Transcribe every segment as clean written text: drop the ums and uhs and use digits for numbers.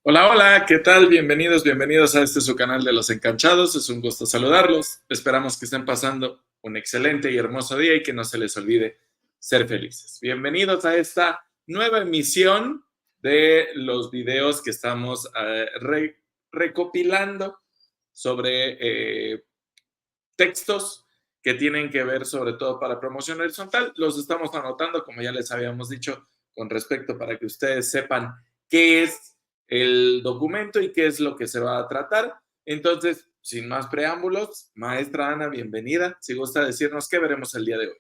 Hola, hola, ¿qué tal? Bienvenidos a este su canal de Los Encanchados. Es un gusto saludarlos. Esperamos que estén pasando un excelente y hermoso día y que no se les olvide ser felices. Bienvenidos a esta nueva emisión de los videos que estamos recopilando sobre textos que tienen que ver sobre todo para promoción horizontal. Los estamos anotando, como ya les habíamos dicho, con respecto para que ustedes sepan qué es el documento y qué es lo que se va a tratar. Entonces, sin más preámbulos, maestra Ana, bienvenida. Si gusta decirnos qué veremos el día de hoy.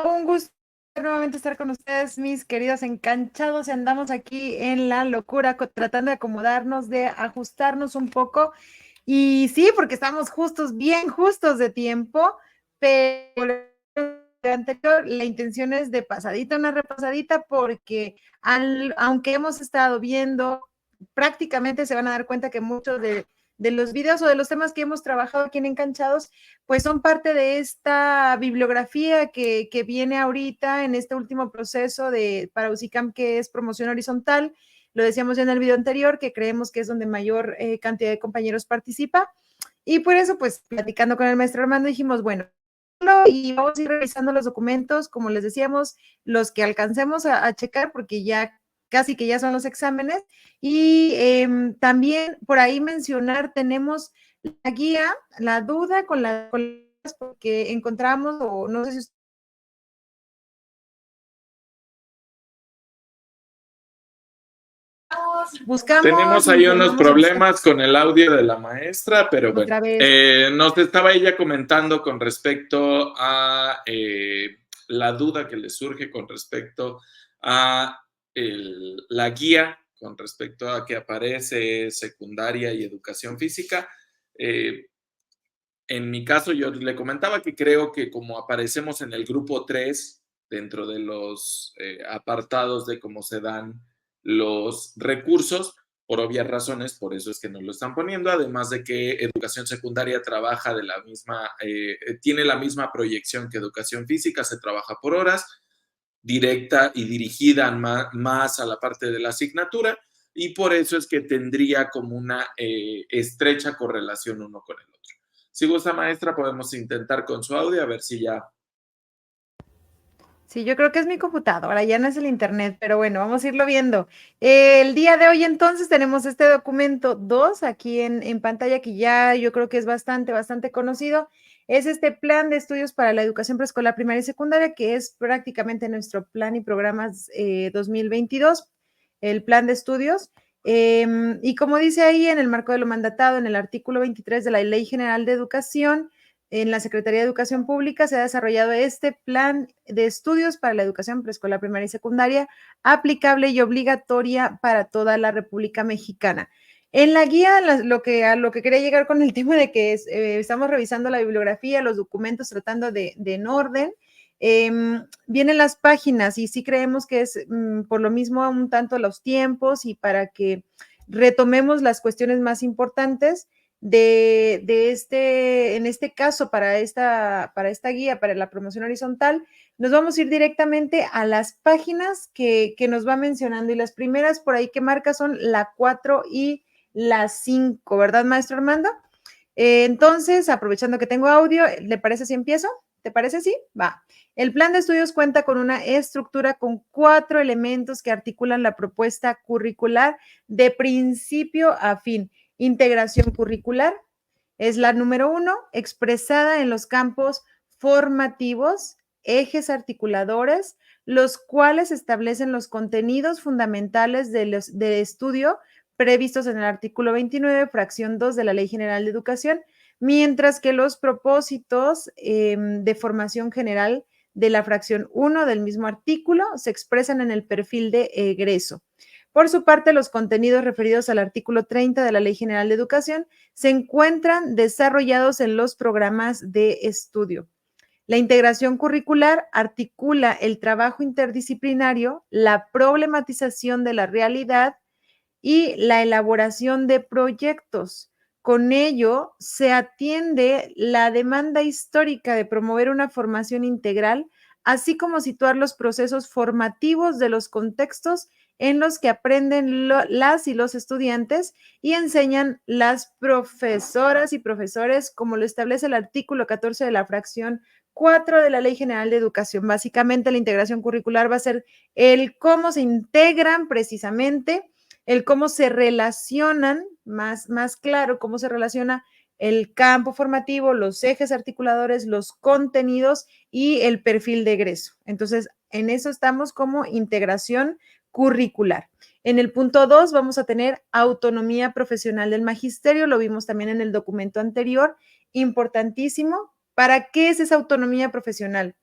Un gusto nuevamente estar con ustedes, mis queridos encanchados, y andamos aquí en la locura, tratando de acomodarnos, de ajustarnos un poco. Y sí, porque estamos justos, bien justos de tiempo, pero anterior, la intención es de pasadita, una repasadita, porque aunque hemos estado viendo, prácticamente se van a dar cuenta que muchos de los videos o de los temas que hemos trabajado aquí en Encanchados, pues son parte de esta bibliografía que viene ahorita en este último proceso para UCICAM, que es promoción horizontal. Lo decíamos ya en el video anterior, que creemos que es donde mayor cantidad de compañeros participa. Y por eso, pues, platicando con el maestro Armando, dijimos, bueno, y vamos a ir revisando los documentos, como les decíamos, los que alcancemos a checar, porque ya casi que ya son los exámenes. Y también por ahí mencionar, tenemos la guía, la duda porque encontramos, o no sé si buscamos, Tenemos ahí unos informamos en problemas con el audio de la maestra, pero bueno, otra vez. nos estaba ella comentando con respecto a la duda que le surge con respecto a la guía, con respecto a que aparece secundaria y educación física. Eh, en mi caso, yo le comentaba que creo que como aparecemos en el grupo 3 dentro de los apartados de cómo se dan los recursos, por obvias razones, por eso es que nos lo están poniendo, además de que educación secundaria trabaja de la misma, tiene la misma proyección que educación física, se trabaja por horas, directa y dirigida más a la parte de la asignatura, y por eso es que tendría como una estrecha correlación uno con el otro. Si gusta, maestra, podemos intentar con su audio a ver si ya. Sí, yo creo que es mi computadora, ya no es el internet, pero bueno, vamos a irlo viendo. El día de hoy entonces tenemos este documento 2 aquí en pantalla, que ya yo creo que es bastante conocido. Es este plan de estudios para la educación preescolar, primaria y secundaria, que es prácticamente nuestro plan y programas 2022, el plan de estudios. Y como dice ahí, en el marco de lo mandatado en el artículo 23 de la Ley General de Educación, en la Secretaría de Educación Pública se ha desarrollado este plan de estudios para la educación preescolar, primaria y secundaria, aplicable y obligatoria para toda la República Mexicana. En la guía, a lo que quería llegar con el tema de que estamos revisando la bibliografía, los documentos, tratando de en orden. Vienen las páginas y sí creemos que es por lo mismo un tanto los tiempos y para que retomemos las cuestiones más importantes en este caso, para esta guía, para la promoción horizontal, nos vamos a ir directamente a las páginas que nos va mencionando, y las primeras por ahí que marca son la 4 y la 5, ¿verdad, maestro Armando? Entonces, aprovechando que tengo audio, ¿le parece si empiezo? ¿Te parece si? Va. El plan de estudios cuenta con una estructura con 4 elementos que articulan la propuesta curricular de principio a fin. Integración curricular es la número 1, expresada en los campos formativos, ejes articuladores, los cuales establecen los contenidos fundamentales de estudio previstos en el artículo 29, fracción 2 de la Ley General de Educación, mientras que los propósitos de formación general de la fracción 1 del mismo artículo se expresan en el perfil de egreso. Por su parte, los contenidos referidos al artículo 30 de la Ley General de Educación se encuentran desarrollados en los programas de estudio. La integración curricular articula el trabajo interdisciplinario, la problematización de la realidad y la elaboración de proyectos. Con ello, se atiende la demanda histórica de promover una formación integral así como situar los procesos formativos de los contextos en los que aprenden las y los estudiantes y enseñan las profesoras y profesores, como lo establece el artículo 14 de la fracción 4 de la Ley General de Educación. Básicamente, la integración curricular va a ser el cómo se integran precisamente, el cómo se relacionan, más claro, cómo se relaciona el campo formativo, los ejes articuladores, los contenidos y el perfil de egreso. Entonces, en eso estamos como integración curricular. En el punto 2 vamos a tener autonomía profesional del magisterio, lo vimos también en el documento anterior, importantísimo. ¿Para qué es esa autonomía profesional?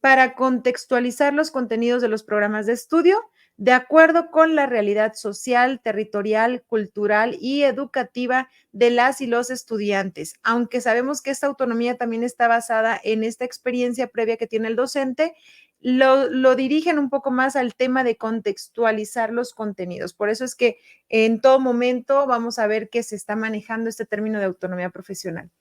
Para contextualizar los contenidos de los programas de estudio de acuerdo con la realidad social, territorial, cultural y educativa de las y los estudiantes. Aunque sabemos que esta autonomía también está basada en esta experiencia previa que tiene el docente, lo dirigen un poco más al tema de contextualizar los contenidos. Por eso es que en todo momento vamos a ver que se está manejando este término de autonomía profesional.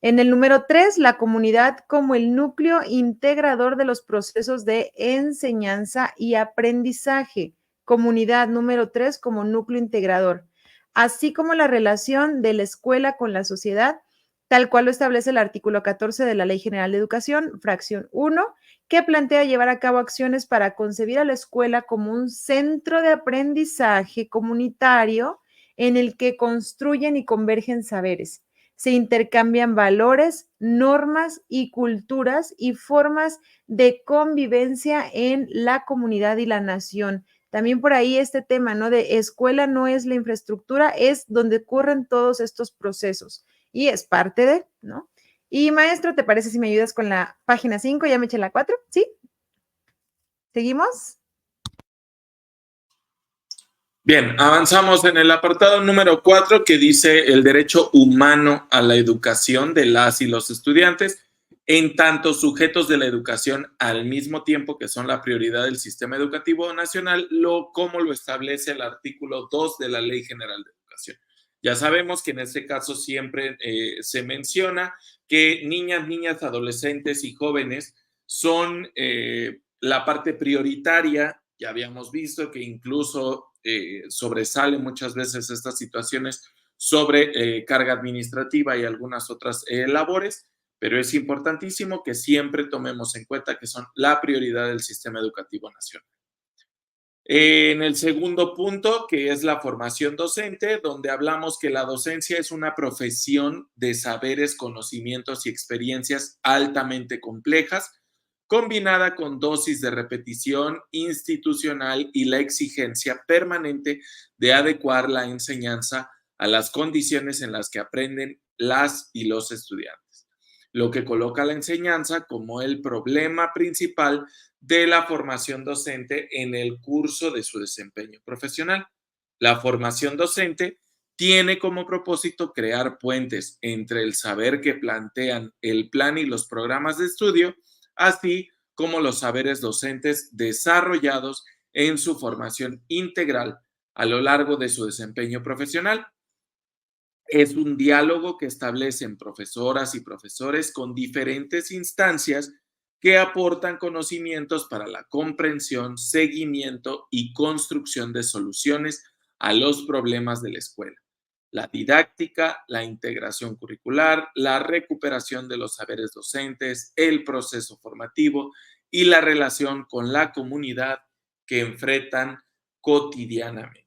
En el número 3, la comunidad como el núcleo integrador de los procesos de enseñanza y aprendizaje. Comunidad número 3 como núcleo integrador, así como la relación de la escuela con la sociedad, tal cual lo establece el artículo 14 de la Ley General de Educación, fracción 1, que plantea llevar a cabo acciones para concebir a la escuela como un centro de aprendizaje comunitario en el que construyen y convergen saberes. Se intercambian valores, normas y culturas y formas de convivencia en la comunidad y la nación. También por ahí este tema, ¿no? De escuela no es la infraestructura, es donde ocurren todos estos procesos y es parte de, ¿no? Y maestro, ¿te parece si me ayudas con la página 5? Ya me eché la 4, ¿sí? ¿Seguimos? Bien, avanzamos en el apartado número 4 que dice el derecho humano a la educación de las y los estudiantes, en tanto sujetos de la educación al mismo tiempo que son la prioridad del sistema educativo nacional, como lo establece el artículo 2 de la Ley General de Educación. Ya sabemos que en este caso siempre se menciona que niñas, adolescentes y jóvenes son la parte prioritaria. Ya habíamos visto que incluso sobresale muchas veces estas situaciones sobre carga administrativa y algunas otras labores, pero es importantísimo que siempre tomemos en cuenta que son la prioridad del sistema educativo nacional. En el segundo punto, que es la formación docente, donde hablamos que la docencia es una profesión de saberes, conocimientos y experiencias altamente complejas, combinada con dosis de repetición institucional y la exigencia permanente de adecuar la enseñanza a las condiciones en las que aprenden las y los estudiantes, lo que coloca la enseñanza como el problema principal de la formación docente en el curso de su desempeño profesional. La formación docente tiene como propósito crear puentes entre el saber que plantean el plan y los programas de estudio, así como los saberes docentes desarrollados en su formación integral a lo largo de su desempeño profesional. Es un diálogo que establecen profesoras y profesores con diferentes instancias que aportan conocimientos para la comprensión, seguimiento y construcción de soluciones a los problemas de la escuela. La didáctica, la integración curricular, la recuperación de los saberes docentes, el proceso formativo y la relación con la comunidad que enfrentan cotidianamente.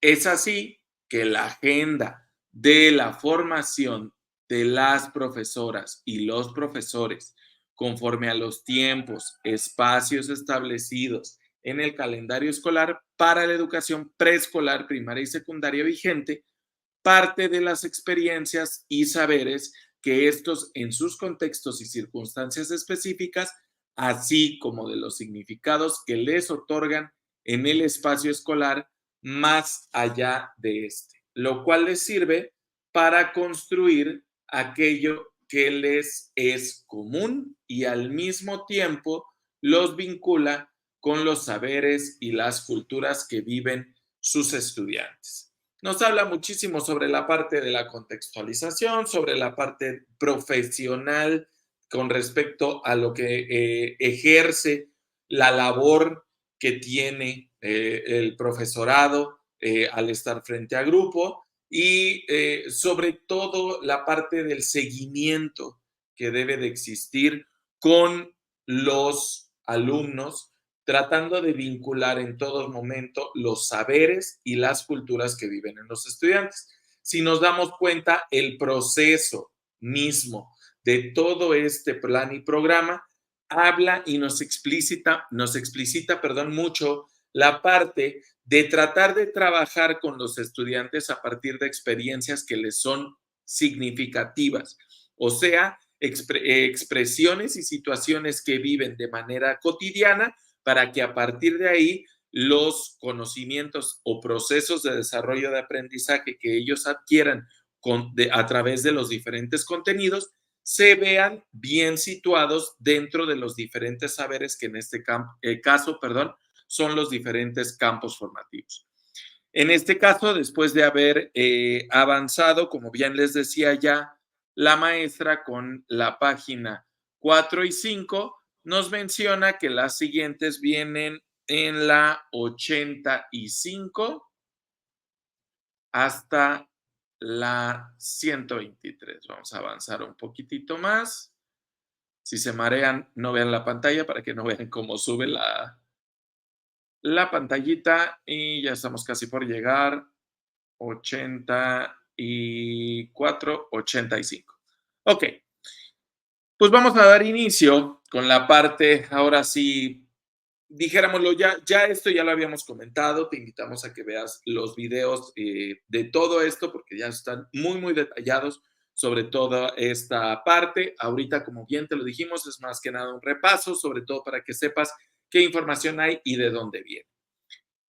Es así que la agenda de la formación de las profesoras y los profesores, conforme a los tiempos, espacios establecidos en el calendario escolar para la educación preescolar, primaria y secundaria vigente, parte de las experiencias y saberes que estos en sus contextos y circunstancias específicas, así como de los significados que les otorgan en el espacio escolar más allá de este, lo cual les sirve para construir aquello que les es común y al mismo tiempo los vincula con los saberes y las culturas que viven sus estudiantes. Nos habla muchísimo sobre la parte de la contextualización, sobre la parte profesional con respecto a lo que ejerce la labor que tiene el profesorado al estar frente a grupo y sobre todo la parte del seguimiento que debe de existir con los alumnos, tratando de vincular en todo momento los saberes y las culturas que viven en los estudiantes. Si nos damos cuenta, el proceso mismo de todo este plan y programa habla y nos explicita, mucho la parte de tratar de trabajar con los estudiantes a partir de experiencias que les son significativas, o sea, expresiones y situaciones que viven de manera cotidiana para que a partir de ahí los conocimientos o procesos de desarrollo de aprendizaje que ellos adquieran a través de los diferentes contenidos se vean bien situados dentro de los diferentes saberes que en este caso, son los diferentes campos formativos. En este caso, después de haber avanzado, como bien les decía ya, la maestra con la página 4 y 5 nos menciona que las siguientes vienen en la 85 hasta la 123. Vamos a avanzar un poquitito más. Si se marean, no vean la pantalla para que no vean cómo sube la pantallita y ya estamos casi por llegar. 84, 85. Ok, pues vamos a dar inicio con la parte, ahora sí, dijéramoslo, ya esto ya lo habíamos comentado, te invitamos a que veas los videos de todo esto porque ya están muy, muy detallados sobre toda esta parte. Ahorita, como bien te lo dijimos, es más que nada un repaso, sobre todo para que sepas qué información hay y de dónde viene.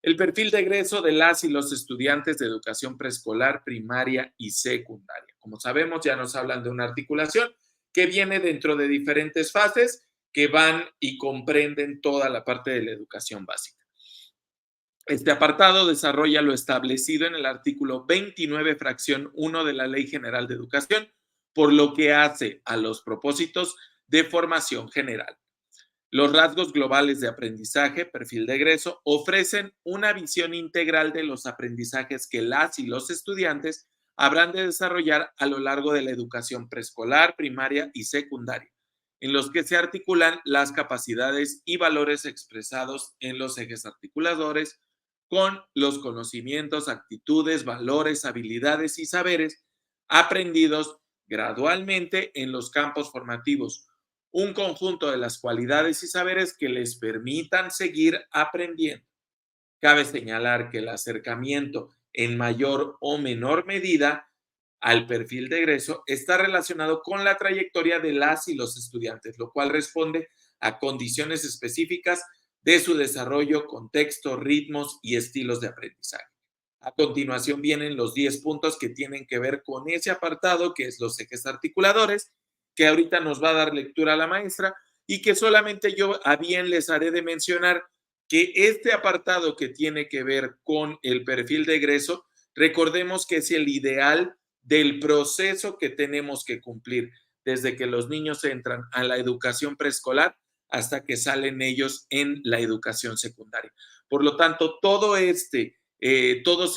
El perfil de egreso de las y los estudiantes de educación preescolar, primaria y secundaria. Como sabemos, ya nos hablan de una articulación que viene dentro de diferentes fases que van y comprenden toda la parte de la educación básica. Este apartado desarrolla lo establecido en el artículo 29, fracción 1 de la Ley General de Educación, por lo que hace a los propósitos de formación general. Los rasgos globales de aprendizaje, perfil de egreso, ofrecen una visión integral de los aprendizajes que las y los estudiantes habrán de desarrollar a lo largo de la educación preescolar, primaria y secundaria, en los que se articulan las capacidades y valores expresados en los ejes articuladores con los conocimientos, actitudes, valores, habilidades y saberes aprendidos gradualmente en los campos formativos, un conjunto de las cualidades y saberes que les permitan seguir aprendiendo. Cabe señalar que el acercamiento en mayor o menor medida al perfil de egreso está relacionado con la trayectoria de las y los estudiantes, lo cual responde a condiciones específicas de su desarrollo, contexto, ritmos y estilos de aprendizaje. A continuación vienen los 10 puntos que tienen que ver con ese apartado, que es los ejes articuladores, que ahorita nos va a dar lectura la maestra y que solamente yo a bien les haré de mencionar que este apartado que tiene que ver con el perfil de egreso, recordemos que es el ideal del proceso que tenemos que cumplir desde que los niños entran a la educación preescolar hasta que salen ellos en la educación secundaria. Por lo tanto, todos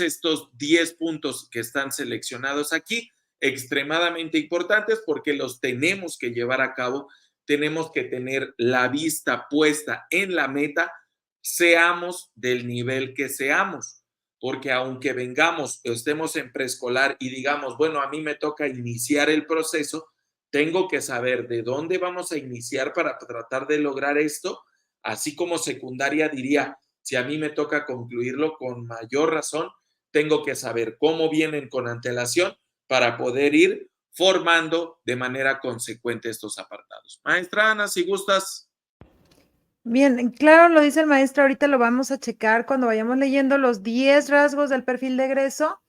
estos 10 puntos que están seleccionados aquí, extremadamente importantes porque los tenemos que llevar a cabo, tenemos que tener la vista puesta en la meta, seamos del nivel que seamos, porque aunque vengamos o estemos en preescolar y digamos, bueno, a mí me toca iniciar el proceso, tengo que saber de dónde vamos a iniciar para tratar de lograr esto, así como secundaria diría, si a mí me toca concluirlo con mayor razón, tengo que saber cómo vienen con antelación para poder ir formando de manera consecuente estos apartados. Maestra Ana, si gustas. Bien, claro, lo dice el maestro, ahorita lo vamos a checar cuando vayamos leyendo los 10 rasgos del perfil de egreso.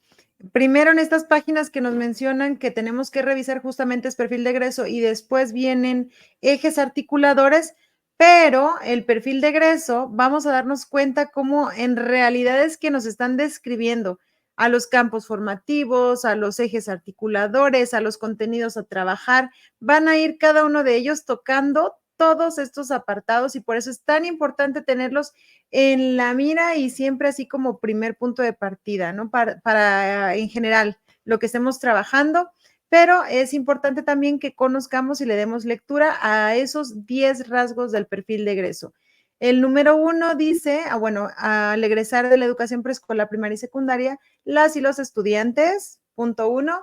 Primero en estas páginas que nos mencionan que tenemos que revisar justamente es perfil de egreso y después vienen ejes articuladores, pero el perfil de egreso vamos a darnos cuenta cómo en realidad es que nos están describiendo a los campos formativos, a los ejes articuladores, a los contenidos a trabajar. Van a ir cada uno de ellos tocando todos estos apartados y por eso es tan importante tenerlos en la mira y siempre así como primer punto de partida, ¿no? Para en general lo que estemos trabajando, pero es importante también que conozcamos y le demos lectura a esos 10 rasgos del perfil de egreso. El número 1 dice, bueno, al egresar de la educación preescolar, primaria y secundaria, las y los estudiantes, punto 1,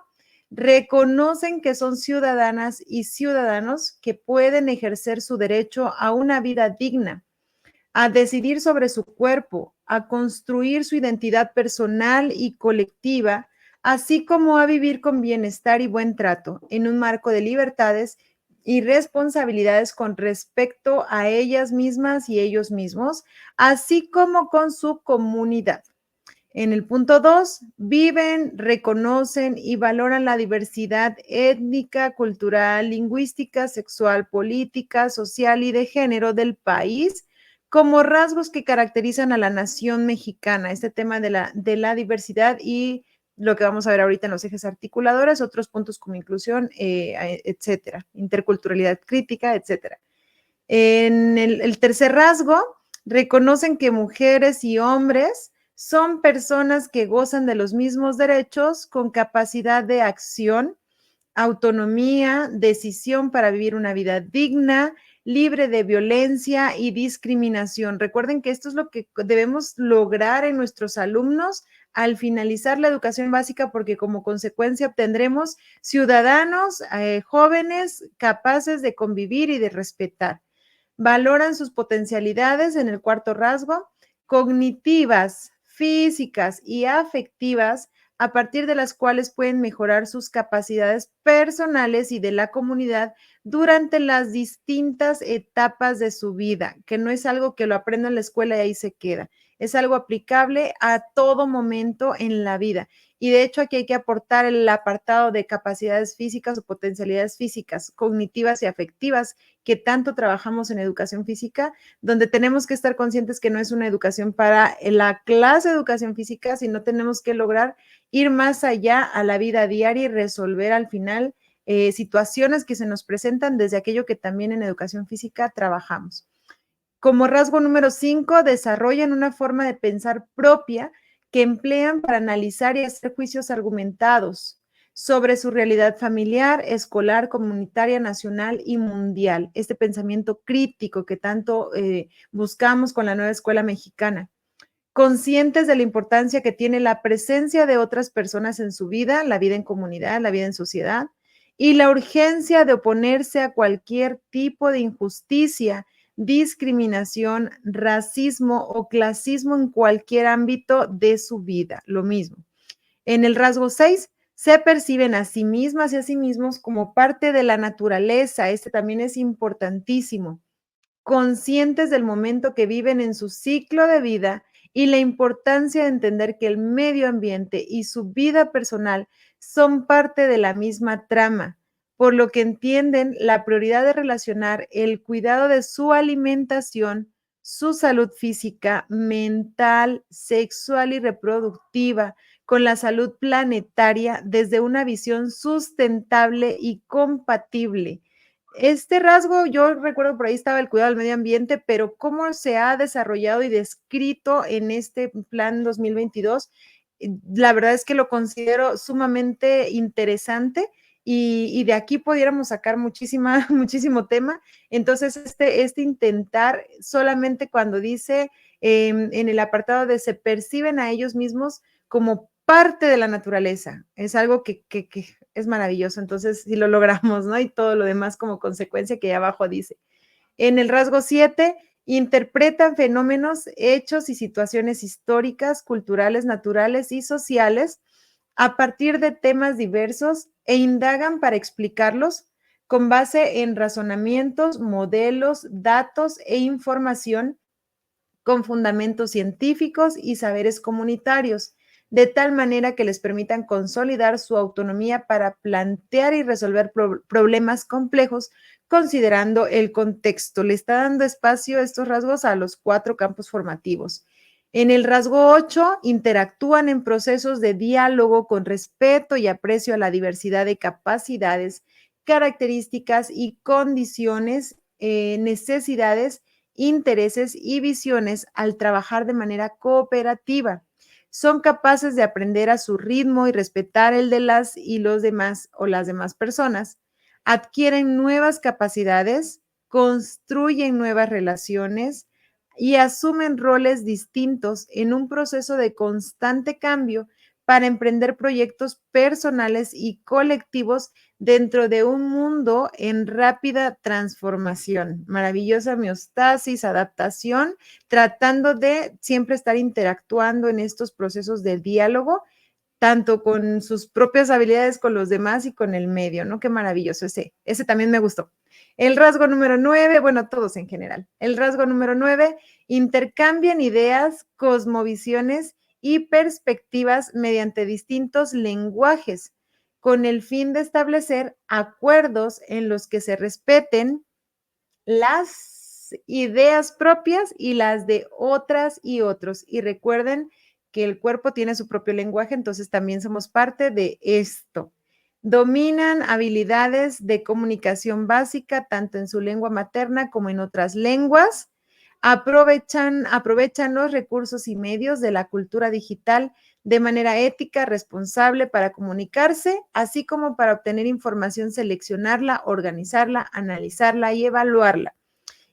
reconocen que son ciudadanas y ciudadanos que pueden ejercer su derecho a una vida digna, a decidir sobre su cuerpo, a construir su identidad personal y colectiva, así como a vivir con bienestar y buen trato en un marco de libertades y responsabilidades con respecto a ellas mismas y ellos mismos, así como con su comunidad. En el punto 2, viven, reconocen y valoran la diversidad étnica, cultural, lingüística, sexual, política, social y de género del país como rasgos que caracterizan a la nación mexicana. Este tema de la diversidad y lo que vamos a ver ahorita en los ejes articuladores, otros puntos como inclusión, etcétera, interculturalidad crítica, etcétera. En el tercer rasgo, reconocen que mujeres y hombres son personas que gozan de los mismos derechos con capacidad de acción, autonomía, decisión para vivir una vida digna, libre de violencia y discriminación. Recuerden que esto es lo que debemos lograr en nuestros alumnos al finalizar la educación básica, porque como consecuencia obtendremos ciudadanos jóvenes capaces de convivir y de respetar. Valoran sus potencialidades en el cuarto rasgo, cognitivas, físicas y afectivas, a partir de las cuales pueden mejorar sus capacidades personales y de la comunidad durante las distintas etapas de su vida, que no es algo que lo aprenda en la escuela y ahí se queda, es algo aplicable a todo momento en la vida. Y de hecho aquí hay que aportar el apartado de capacidades físicas o potencialidades físicas, cognitivas y afectivas, que tanto trabajamos en educación física, donde tenemos que estar conscientes que no es una educación para la clase de educación física, sino tenemos que lograr ir más allá a la vida diaria y resolver al final situaciones que se nos presentan desde aquello que también en educación física trabajamos. Como rasgo número 5, desarrollan una forma de pensar propia que emplean para analizar y hacer juicios argumentados sobre su realidad familiar, escolar, comunitaria, nacional y mundial. Este pensamiento crítico que tanto buscamos con la nueva escuela mexicana. Conscientes de la importancia que tiene la presencia de otras personas en su vida, la vida en comunidad, la vida en sociedad, y la urgencia de oponerse a cualquier tipo de injusticia, discriminación, racismo o clasismo en cualquier ámbito de su vida. Lo mismo. En el rasgo 6, se perciben a sí mismas y a sí mismos como parte de la naturaleza. Este también es importantísimo. Conscientes del momento que viven en su ciclo de vida y la importancia de entender que el medio ambiente y su vida personal son parte de la misma trama, por lo que entienden la prioridad de relacionar el cuidado de su alimentación, su salud física, mental, sexual y reproductiva con la salud planetaria desde una visión sustentable y compatible. Este rasgo, yo recuerdo por ahí estaba el cuidado del medio ambiente, pero cómo se ha desarrollado y descrito en este plan 2022, la verdad es que lo considero sumamente interesante y de aquí pudiéramos sacar muchísimo tema. Entonces, este intentar solamente cuando dice en el apartado de se perciben a ellos mismos como parte de la naturaleza, es algo que es maravilloso. Entonces, si lo logramos, ¿no? Y todo lo demás como consecuencia que ahí abajo dice. En el rasgo 7, interpretan fenómenos, hechos y situaciones históricas, culturales, naturales y sociales a partir de temas diversos e indagan para explicarlos con base en razonamientos, modelos, datos e información con fundamentos científicos y saberes comunitarios, de tal manera que les permitan consolidar su autonomía para plantear y resolver problemas complejos considerando el contexto. Le está dando espacio a estos rasgos a los 4 campos formativos. En el rasgo 8, interactúan en procesos de diálogo con respeto y aprecio a la diversidad de capacidades, características y condiciones, necesidades, intereses y visiones al trabajar de manera cooperativa. Son capaces de aprender a su ritmo y respetar el de las y los demás o las demás personas. Adquieren nuevas capacidades, construyen nuevas relaciones, y asumen roles distintos en un proceso de constante cambio para emprender proyectos personales y colectivos dentro de un mundo en rápida transformación. Maravillosa homeostasis, adaptación, tratando de siempre estar interactuando en estos procesos de diálogo, tanto con sus propias habilidades con los demás y con el medio, ¿no? Qué maravilloso ese también me gustó. El rasgo número 9, bueno, todos en general. El rasgo número 9, intercambian ideas, cosmovisiones y perspectivas mediante distintos lenguajes, con el fin de establecer acuerdos en los que se respeten las ideas propias y las de otras y otros. Y recuerden que el cuerpo tiene su propio lenguaje, entonces también somos parte de esto. Dominan habilidades de comunicación básica, tanto en su lengua materna como en otras lenguas. Aprovechan los recursos y medios de la cultura digital de manera ética, responsable para comunicarse, así como para obtener información, seleccionarla, organizarla, analizarla y evaluarla.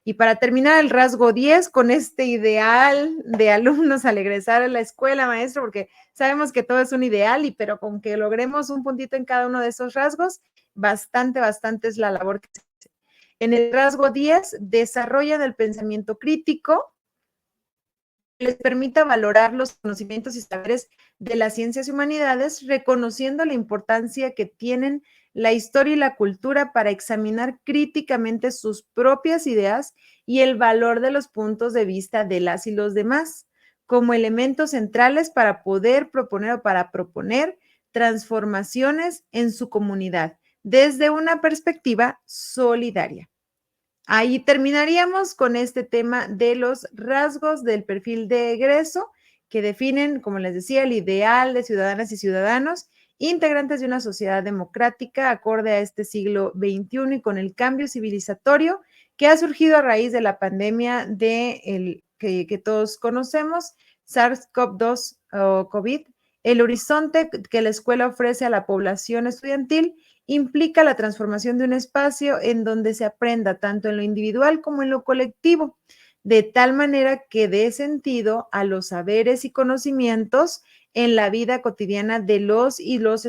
Y para terminar el rasgo 10, con este ideal de alumnos al egresar a la escuela, maestro, porque sabemos que todo es un ideal, pero con que logremos un puntito en cada uno de esos rasgos, bastante es la labor que se hace. En el rasgo 10, desarrollan el pensamiento crítico, les permita valorar los conocimientos y saberes de las ciencias y humanidades, reconociendo la importancia que tienen la historia y la cultura para examinar críticamente sus propias ideas y el valor de los puntos de vista de las y los demás, como elementos centrales para poder proponer o para proponer transformaciones en su comunidad desde una perspectiva solidaria. Ahí terminaríamos con este tema de los rasgos del perfil de egreso que definen, como les decía, el ideal de ciudadanas y ciudadanos, integrantes de una sociedad democrática acorde a este siglo XXI y con el cambio civilizatorio que ha surgido a raíz de la pandemia que todos conocemos, SARS-CoV-2 o COVID. El horizonte que la escuela ofrece a la población estudiantil implica la transformación de un espacio en donde se aprenda tanto en lo individual como en lo colectivo, de tal manera que dé sentido a los saberes y conocimientos en la vida cotidiana de las y los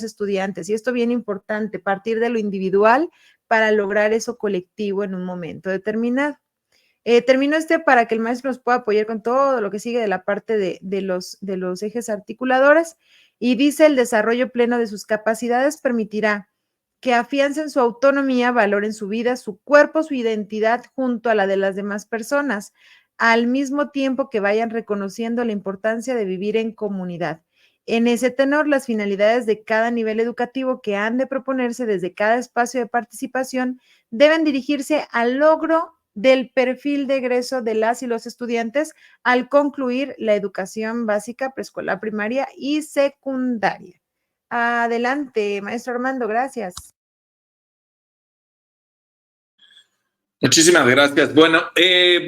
estudiantes. Y esto es bien importante, partir de lo individual para lograr eso colectivo en un momento determinado. Termino para que el maestro nos pueda apoyar con todo lo que sigue de la parte de los ejes articuladores. Y dice, el desarrollo pleno de sus capacidades permitirá que afiancen su autonomía, valoren su vida, su cuerpo, su identidad junto a la de las demás personas, al mismo tiempo que vayan reconociendo la importancia de vivir en comunidad. En ese tenor, las finalidades de cada nivel educativo que han de proponerse desde cada espacio de participación deben dirigirse al logro del perfil de egreso de las y los estudiantes al concluir la educación básica, preescolar, primaria y secundaria. Adelante, maestro Armando, gracias. Muchísimas gracias. Bueno,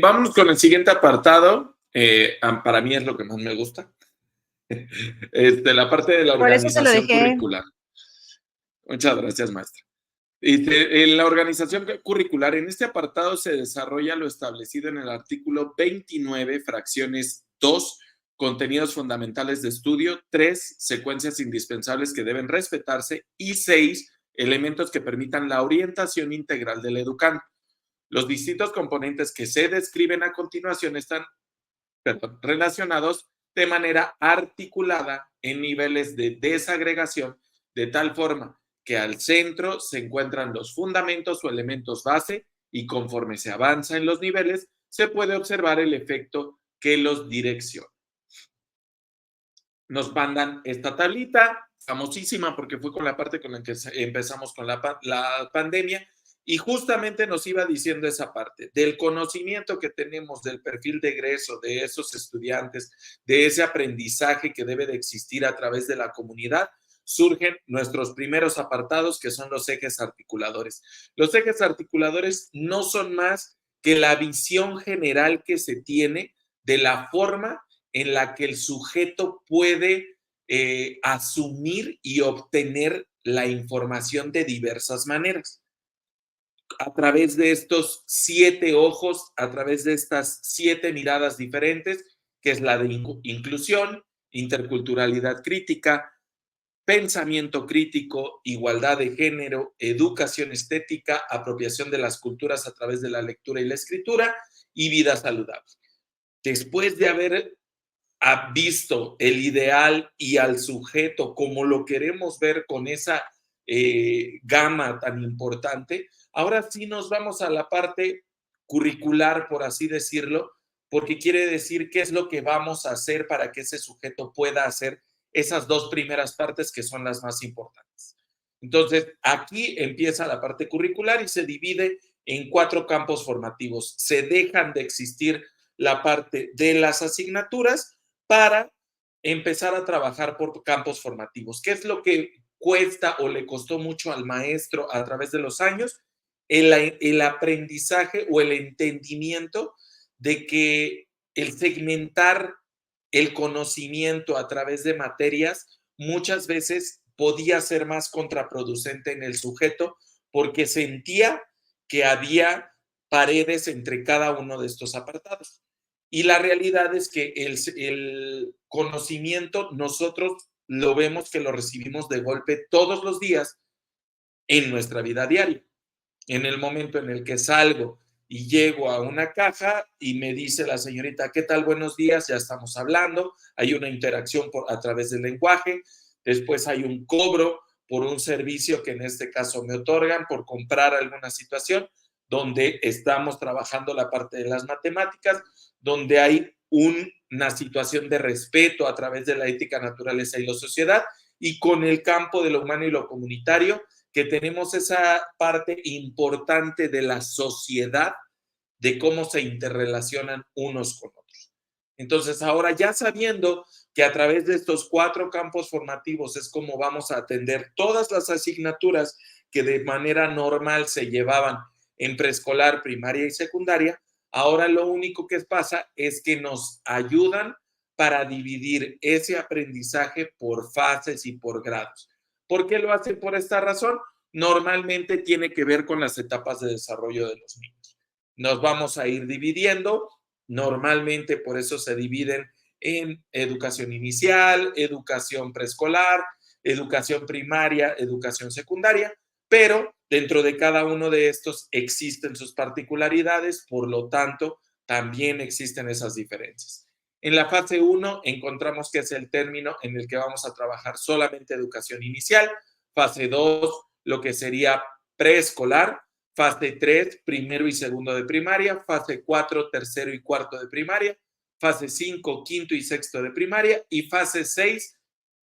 vámonos con el siguiente apartado. Para mí es lo que más me gusta. La parte de la organización curricular. Muchas gracias, maestra. En la organización curricular, en este apartado se desarrolla lo establecido en el artículo 29, fracciones 2, contenidos fundamentales de estudio, 3, secuencias indispensables que deben respetarse y 6, elementos que permitan la orientación integral del educando. Los distintos componentes que se describen a continuación están relacionados de manera articulada en niveles de desagregación, de tal forma que al centro se encuentran los fundamentos o elementos base y conforme se avanza en los niveles, se puede observar el efecto que los direcciona. Nos mandan esta tablita, famosísima porque fue con la parte con la que empezamos con la pandemia, Y justamente nos iba diciendo esa parte del conocimiento que tenemos del perfil de egreso de esos estudiantes, de ese aprendizaje que debe de existir a través de la comunidad, surgen nuestros primeros apartados, que son los ejes articuladores. Los ejes articuladores no son más que la visión general que se tiene de la forma en la que el sujeto puede asumir y obtener la información de diversas maneras. A través de estos 7 ojos, a través de estas 7 miradas diferentes, que es la de inclusión, interculturalidad crítica, pensamiento crítico, igualdad de género, educación estética, apropiación de las culturas a través de la lectura y la escritura y vida saludable. Después de haber visto el ideal y al sujeto como lo queremos ver con esa gama tan importante, ahora sí nos vamos a la parte curricular, por así decirlo, porque quiere decir qué es lo que vamos a hacer para que ese sujeto pueda hacer esas 2 primeras partes que son las más importantes. Entonces, aquí empieza la parte curricular y se divide en 4 campos formativos. Se dejan de existir la parte de las asignaturas para empezar a trabajar por campos formativos. ¿Qué es lo que cuesta o le costó mucho al maestro a través de los años? El aprendizaje o el entendimiento de que el segmentar el conocimiento a través de materias muchas veces podía ser más contraproducente en el sujeto porque sentía que había paredes entre cada uno de estos apartados. Y la realidad es que el conocimiento nosotros lo vemos que lo recibimos de golpe todos los días en nuestra vida diaria. En el momento en el que salgo y llego a una caja y me dice la señorita, ¿qué tal? Buenos días, ya estamos hablando, hay una interacción a través del lenguaje, después hay un cobro por un servicio que en este caso me otorgan por comprar alguna situación, donde estamos trabajando la parte de las matemáticas, donde hay una situación de respeto a través de la ética, naturaleza y la sociedad, y con el campo de lo humano y lo comunitario, que tenemos esa parte importante de la sociedad, de cómo se interrelacionan unos con otros. Entonces, ahora ya sabiendo que a través de estos 4 campos formativos es como vamos a atender todas las asignaturas que de manera normal se llevaban en preescolar, primaria y secundaria, ahora lo único que pasa es que nos ayudan para dividir ese aprendizaje por fases y por grados. ¿Por qué lo hacen por esta razón? Normalmente tiene que ver con las etapas de desarrollo de los niños. Nos vamos a ir dividiendo, normalmente por eso se dividen en educación inicial, educación preescolar, educación primaria, educación secundaria, pero dentro de cada uno de estos existen sus particularidades, por lo tanto, también existen esas diferencias. En la fase 1 encontramos que es el término en el que vamos a trabajar solamente educación inicial, fase 2, lo que sería preescolar, fase 3, primero y segundo de primaria, fase 4, tercero y cuarto de primaria, fase 5, quinto y sexto de primaria y fase 6,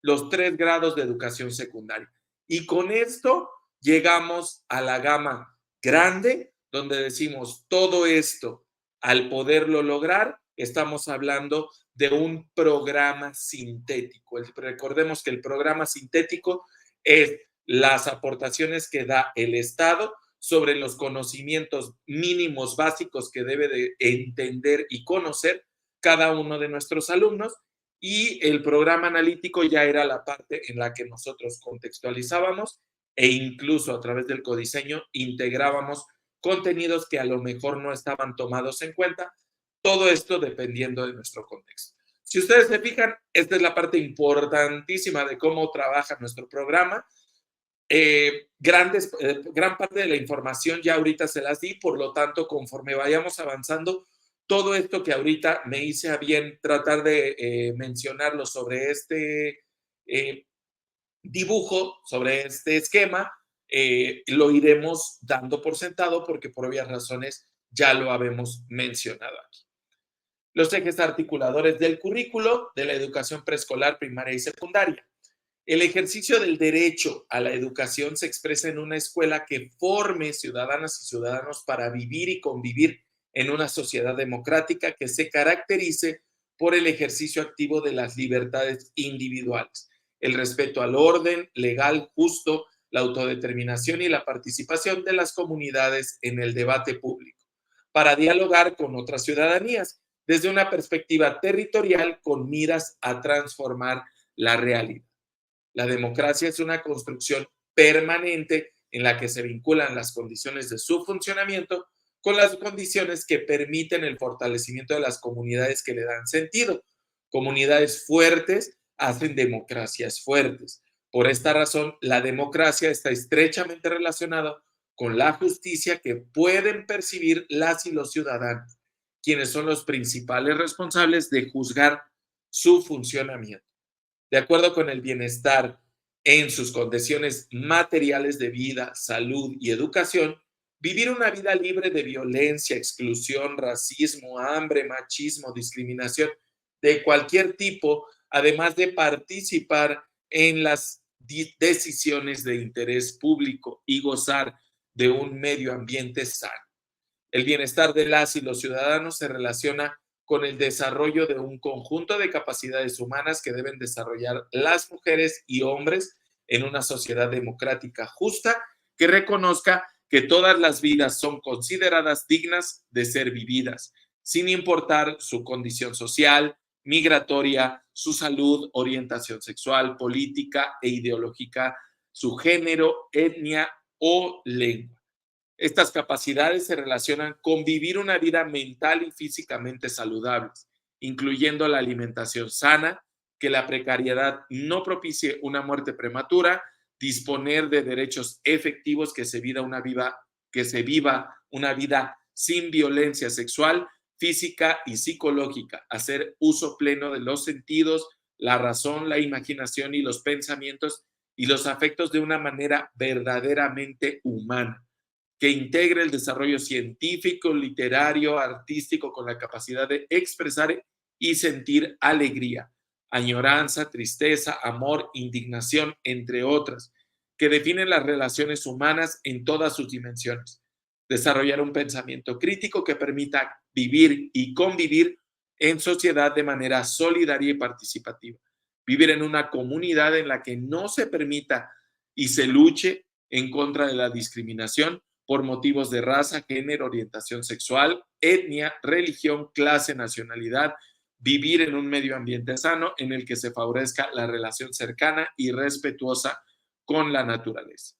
los 3 grados de educación secundaria. Y con esto llegamos a la gama grande, donde decimos todo esto, al poderlo lograr, estamos hablando de un programa sintético. Recordemos que el programa sintético es las aportaciones que da el Estado sobre los conocimientos mínimos básicos que debe de entender y conocer cada uno de nuestros alumnos, y el programa analítico ya era la parte en la que nosotros contextualizábamos e incluso a través del codiseño integrábamos contenidos que a lo mejor no estaban tomados en cuenta, todo esto dependiendo de nuestro contexto. Si ustedes se fijan, esta es la parte importantísima de cómo trabaja nuestro programa. Gran parte de la información ya ahorita se las di, por lo tanto, conforme vayamos avanzando, todo esto que ahorita me hice a bien tratar de mencionarlo sobre este dibujo, sobre este esquema, lo iremos dando por sentado porque por obvias razones ya lo habemos mencionado aquí. Los ejes articuladores del currículo de la educación preescolar, primaria y secundaria. El ejercicio del derecho a la educación se expresa en una escuela que forme ciudadanas y ciudadanos para vivir y convivir en una sociedad democrática que se caracterice por el ejercicio activo de las libertades individuales, el respeto al orden legal justo, la autodeterminación y la participación de las comunidades en el debate público, para dialogar con otras ciudadanías desde una perspectiva territorial con miras a transformar la realidad. La democracia es una construcción permanente en la que se vinculan las condiciones de su funcionamiento con las condiciones que permiten el fortalecimiento de las comunidades que le dan sentido. Comunidades fuertes hacen democracias fuertes. Por esta razón, la democracia está estrechamente relacionada con la justicia que pueden percibir las y los ciudadanos, quienes son los principales responsables de juzgar su funcionamiento. De acuerdo con el bienestar en sus condiciones materiales de vida, salud y educación, vivir una vida libre de violencia, exclusión, racismo, hambre, machismo, discriminación de cualquier tipo, además de participar en las decisiones de interés público y gozar de un medio ambiente sano. El bienestar de las y los ciudadanos se relaciona con el desarrollo de un conjunto de capacidades humanas que deben desarrollar las mujeres y hombres en una sociedad democrática justa que reconozca que todas las vidas son consideradas dignas de ser vividas, sin importar su condición social, migratoria, su salud, orientación sexual, política e ideológica, su género, etnia o lengua. Estas capacidades se relacionan con vivir una vida mental y físicamente saludables, incluyendo la alimentación sana, que la precariedad no propicie una muerte prematura, disponer de derechos efectivos, que se viva una vida sin violencia sexual, física y psicológica, hacer uso pleno de los sentidos, la razón, la imaginación y los pensamientos y los afectos de una manera verdaderamente humana, que integre el desarrollo científico, literario, artístico, con la capacidad de expresar y sentir alegría, añoranza, tristeza, amor, indignación, entre otras, que definen las relaciones humanas en todas sus dimensiones. Desarrollar un pensamiento crítico que permita vivir y convivir en sociedad de manera solidaria y participativa. Vivir en una comunidad en la que no se permita y se luche en contra de la discriminación por motivos de raza, género, orientación sexual, etnia, religión, clase, nacionalidad, vivir en un medio ambiente sano en el que se favorezca la relación cercana y respetuosa con la naturaleza.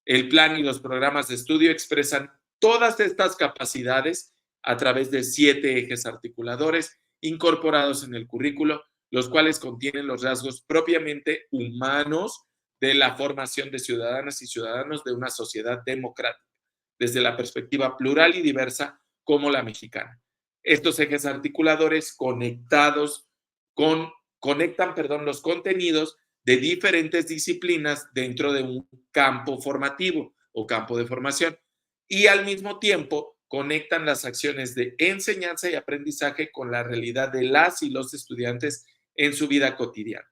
El plan y los programas de estudio expresan todas estas capacidades a través de 7 ejes articuladores incorporados en el currículo, los cuales contienen los rasgos propiamente humanos de la formación de ciudadanas y ciudadanos de una sociedad democrática, desde la perspectiva plural y diversa como la mexicana. Estos ejes articuladores conectan los contenidos de diferentes disciplinas dentro de un campo formativo o campo de formación, y al mismo tiempo conectan las acciones de enseñanza y aprendizaje con la realidad de las y los estudiantes en su vida cotidiana.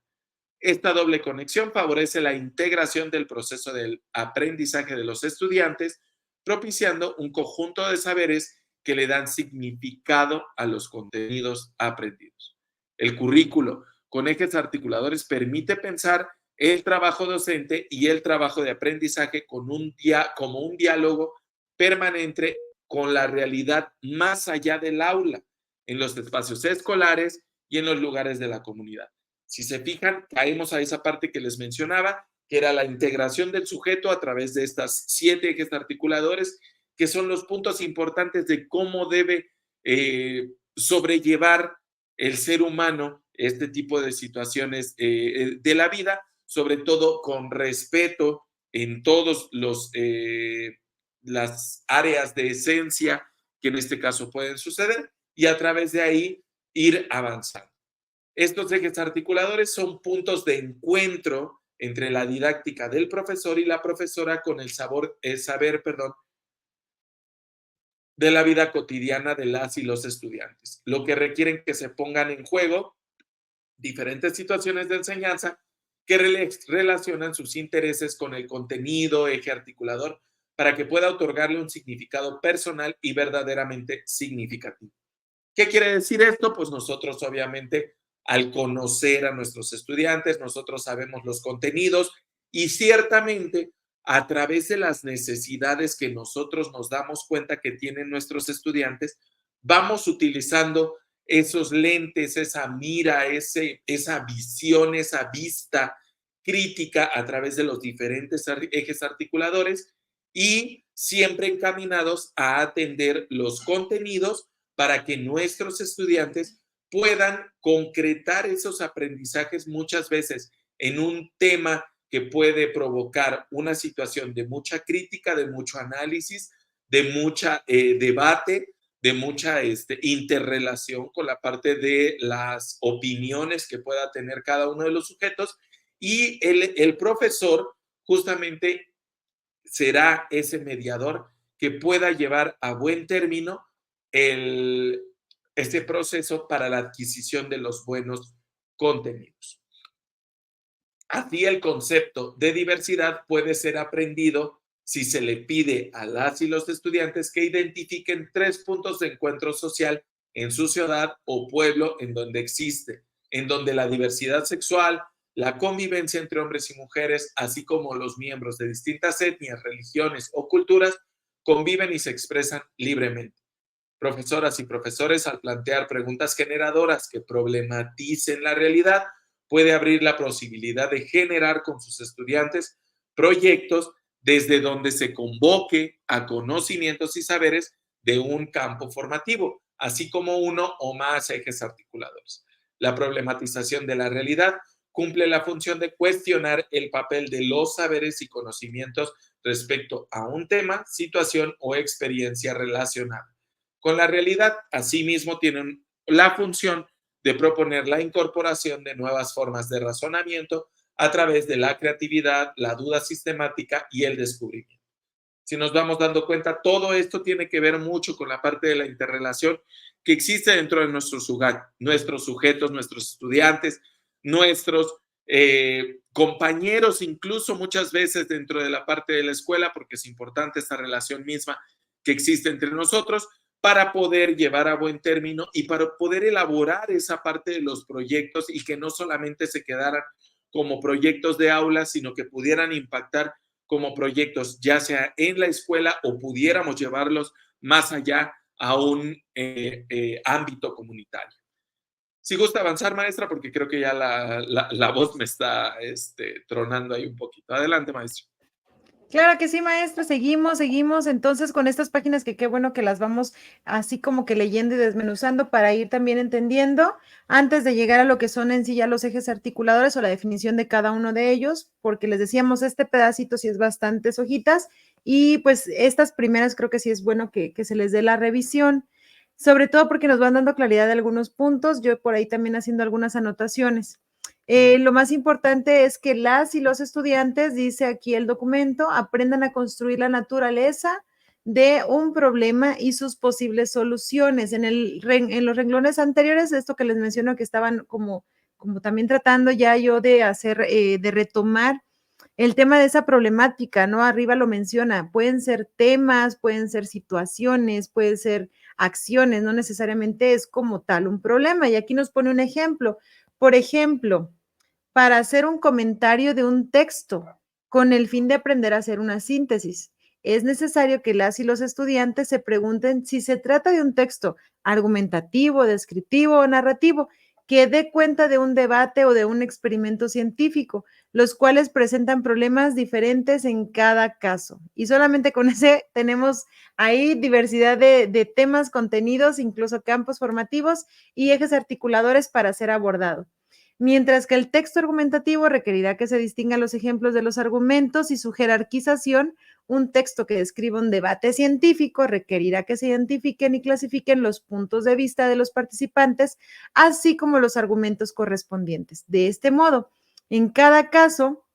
Esta doble conexión favorece la integración del proceso del aprendizaje de los estudiantes, propiciando un conjunto de saberes que le dan significado a los contenidos aprendidos. El currículo con ejes articuladores permite pensar el trabajo docente y el trabajo de aprendizaje como un diálogo permanente con la realidad más allá del aula, en los espacios escolares y en los lugares de la comunidad. Si se fijan, caemos a esa parte que les mencionaba, que era la integración del sujeto a través de estas 7 ejes articuladores, que son los puntos importantes de cómo debe sobrellevar el ser humano este tipo de situaciones de la vida, sobre todo con respeto en todos las áreas de esencia que en este caso pueden suceder, y a través de ahí ir avanzando. Estos ejes articuladores son puntos de encuentro entre la didáctica del profesor y la profesora con el saber de la vida cotidiana de las y los estudiantes, lo que requieren que se pongan en juego diferentes situaciones de enseñanza que relacionan sus intereses con el contenido, eje articulador, para que pueda otorgarle un significado personal y verdaderamente significativo. ¿Qué quiere decir esto? Pues nosotros obviamente al conocer a nuestros estudiantes, nosotros sabemos los contenidos y ciertamente a través de las necesidades que nosotros nos damos cuenta que tienen nuestros estudiantes, vamos utilizando esos lentes, esa mira, esa visión, esa vista crítica a través de los diferentes ejes articuladores y siempre encaminados a atender los contenidos para que nuestros estudiantes puedan concretar esos aprendizajes muchas veces en un tema que puede provocar una situación de mucha crítica, de mucho análisis, de mucha debate, de mucha interrelación con la parte de las opiniones que pueda tener cada uno de los sujetos y el profesor justamente será ese mediador que pueda llevar a buen término este proceso para la adquisición de los buenos contenidos. Así el concepto de diversidad puede ser aprendido si se le pide a las y los estudiantes que identifiquen 3 puntos de encuentro social en su ciudad o pueblo en donde existe, en donde la diversidad sexual, la convivencia entre hombres y mujeres, así como los miembros de distintas etnias, religiones o culturas, conviven y se expresan libremente. Profesoras y profesores, al plantear preguntas generadoras que problematicen la realidad, puede abrir la posibilidad de generar con sus estudiantes proyectos desde donde se convoque a conocimientos y saberes de un campo formativo, así como uno o más ejes articuladores. La problematización de la realidad cumple la función de cuestionar el papel de los saberes y conocimientos respecto a un tema, situación o experiencia relacionada con la realidad. Asimismo, tienen la función de proponer la incorporación de nuevas formas de razonamiento a través de la creatividad, la duda sistemática y el descubrimiento. Si nos vamos dando cuenta, todo esto tiene que ver mucho con la parte de la interrelación que existe dentro de nuestros sujetos, nuestros estudiantes, nuestros compañeros, incluso muchas veces dentro de la parte de la escuela, porque es importante esta relación misma que existe entre nosotros, para poder llevar a buen término y para poder elaborar esa parte de los proyectos y que no solamente se quedaran como proyectos de aula, sino que pudieran impactar como proyectos, ya sea en la escuela o pudiéramos llevarlos más allá a un ámbito comunitario. Si gusta avanzar, maestra, porque creo que ya la voz me está tronando ahí un poquito. Adelante, maestra. Claro que sí, maestra, seguimos entonces con estas páginas que qué bueno que las vamos así como que leyendo y desmenuzando para ir también entendiendo antes de llegar a lo que son en sí ya los ejes articuladores o la definición de cada uno de ellos, porque les decíamos, este pedacito sí es bastantes hojitas y pues estas primeras creo que sí es bueno que se les dé la revisión, sobre todo porque nos van dando claridad de algunos puntos, yo por ahí también haciendo algunas anotaciones. Lo más importante es que las y los estudiantes, dice aquí el documento, aprendan a construir la naturaleza de un problema y sus posibles soluciones. En los renglones anteriores, esto que les menciono que estaban como también tratando ya yo de hacer, de retomar el tema de esa problemática, ¿no? Arriba lo menciona, pueden ser temas, pueden ser situaciones, pueden ser acciones, no necesariamente es como tal un problema. Y aquí nos pone un ejemplo. Por ejemplo, para hacer un comentario de un texto con el fin de aprender a hacer una síntesis. Es necesario que las y los estudiantes se pregunten si se trata de un texto argumentativo, descriptivo o narrativo que dé cuenta de un debate o de un experimento científico, los cuales presentan problemas diferentes en cada caso. Y solamente con ese tenemos ahí diversidad de temas, contenidos, incluso campos formativos y ejes articuladores para ser abordado. Mientras que el texto argumentativo requerirá que se distingan los ejemplos de los argumentos y su jerarquización. Un texto que describa un debate científico requerirá que se identifiquen y clasifiquen los puntos de vista de los participantes, así como los argumentos correspondientes. De este modo, en cada caso,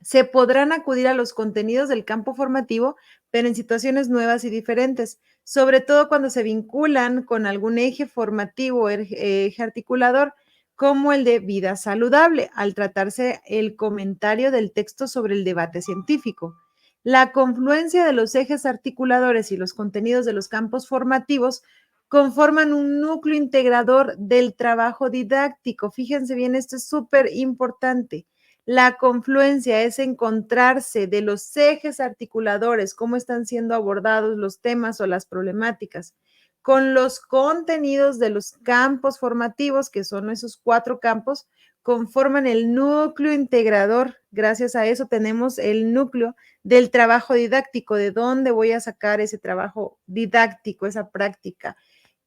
se podrán acudir a los contenidos del campo formativo, pero en situaciones nuevas y diferentes, sobre todo cuando se vinculan con algún eje formativo, eje articulador, como el de vida saludable, al tratarse el comentario del texto sobre el debate científico. La confluencia de los ejes articuladores y los contenidos de los campos formativos conforman un núcleo integrador del trabajo didáctico. Fíjense bien, esto es súper importante. La confluencia es encontrarse de los ejes articuladores, cómo están siendo abordados los temas o las problemáticas, con los contenidos de los campos formativos, que son esos 4 campos, conforman el núcleo integrador. Gracias a eso tenemos el núcleo del trabajo didáctico, de dónde voy a sacar ese trabajo didáctico, esa práctica,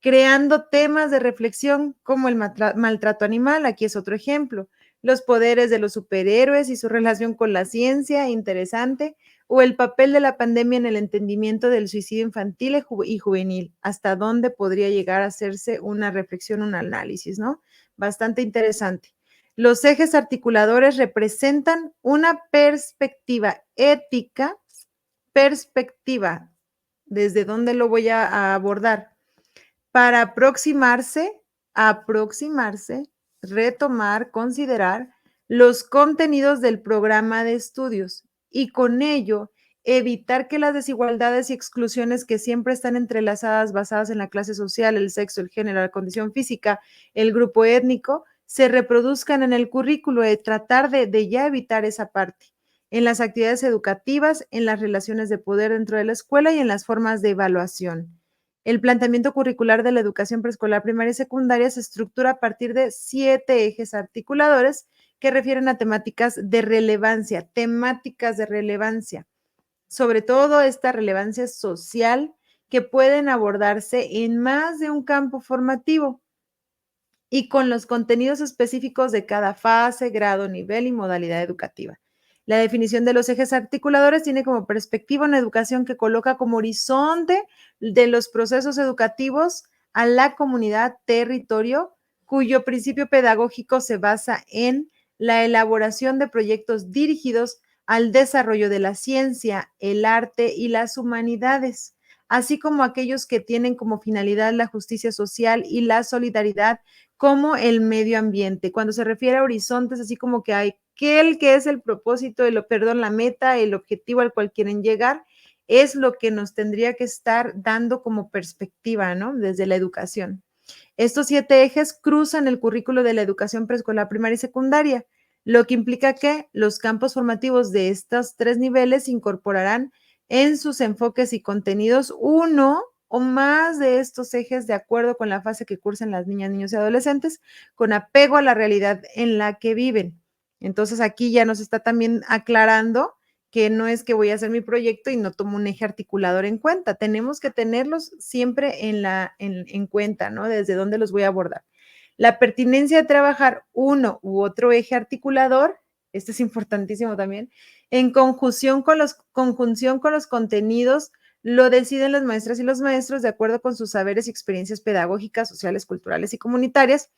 creando temas de reflexión como el maltrato animal. Aquí es otro ejemplo. Los poderes de los superhéroes y su relación con la ciencia, interesante, o el papel de la pandemia en el entendimiento del suicidio infantil y juvenil, hasta dónde podría llegar a hacerse una reflexión, un análisis, ¿no? Bastante interesante. Los ejes articuladores representan una perspectiva ética, ¿desde dónde lo voy a abordar? Para aproximarse, retomar, considerar los contenidos del programa de estudios y con ello evitar que las desigualdades y exclusiones que siempre están entrelazadas, basadas en la clase social, el sexo, el género, la condición física, el grupo étnico, se reproduzcan en el currículo, de tratar de ya evitar esa parte, en las actividades educativas, en las relaciones de poder dentro de la escuela y en las formas de evaluación. El planteamiento curricular de la educación preescolar, primaria y secundaria se estructura a partir de 7 ejes articuladores que refieren a temáticas de relevancia, sobre todo esta relevancia social, que pueden abordarse en más de un campo formativo y con los contenidos específicos de cada fase, grado, nivel y modalidad educativa. La definición de los ejes articuladores tiene como perspectiva una educación que coloca como horizonte de los procesos educativos a la comunidad, territorio, cuyo principio pedagógico se basa en la elaboración de proyectos dirigidos al desarrollo de la ciencia, el arte y las humanidades, así como aquellos que tienen como finalidad la justicia social y la solidaridad, como el medio ambiente. Cuando se refiere a horizontes, así como que hay aquel que es el propósito, la meta, el objetivo al cual quieren llegar, es lo que nos tendría que estar dando como perspectiva, ¿no? Desde la educación. Estos 7 ejes cruzan el currículo de la educación preescolar, primaria y secundaria, lo que implica que los campos formativos de estos 3 niveles incorporarán en sus enfoques y contenidos uno o más de estos ejes de acuerdo con la fase que cursan las niñas, niños y adolescentes, con apego a la realidad en la que viven. Entonces aquí ya nos está también aclarando que no es que voy a hacer mi proyecto y no tomo un eje articulador en cuenta. Tenemos que tenerlos siempre en cuenta, ¿no? Desde dónde los voy a abordar. La pertinencia de trabajar uno u otro eje articulador, esto es importantísimo también, en conjunción con los contenidos, lo deciden las maestras y los maestros de acuerdo con sus saberes y experiencias pedagógicas, sociales, culturales y comunitarias,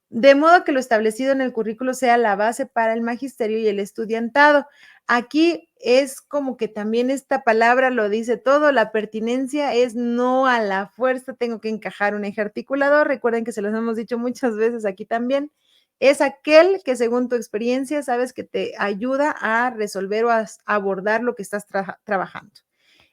de modo que lo establecido en el currículo sea la base para el magisterio y el estudiantado. Aquí es como que también esta palabra lo dice todo, la pertinencia es no a la fuerza, tengo que encajar un eje articulador, recuerden que se los hemos dicho muchas veces aquí también, es aquel que según tu experiencia sabes que te ayuda a resolver o a abordar lo que estás trabajando.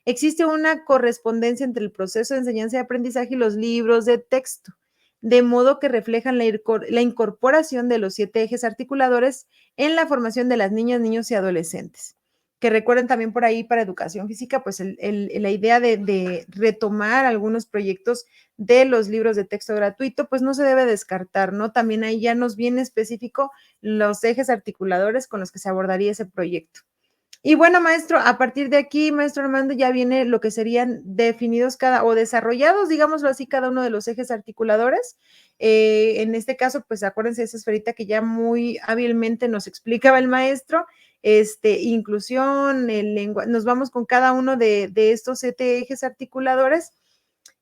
Existe una correspondencia entre el proceso de enseñanza y aprendizaje y los libros de texto, de modo que reflejan la incorporación de los 7 ejes articuladores en la formación de las niñas, niños y adolescentes. Que recuerden también por ahí para educación física, pues la idea de retomar algunos proyectos de los libros de texto gratuito, pues no se debe descartar, ¿no? También ahí ya nos viene específico los ejes articuladores con los que se abordaría ese proyecto. Y bueno, maestro, a partir de aquí, maestro Armando, ya viene lo que serían definidos o desarrollados, digámoslo así, cada uno de los ejes articuladores. En este caso, pues acuérdense de esa esferita que ya muy hábilmente nos explicaba el maestro, inclusión, el lenguaje, nos vamos con cada uno de estos 7 ejes articuladores.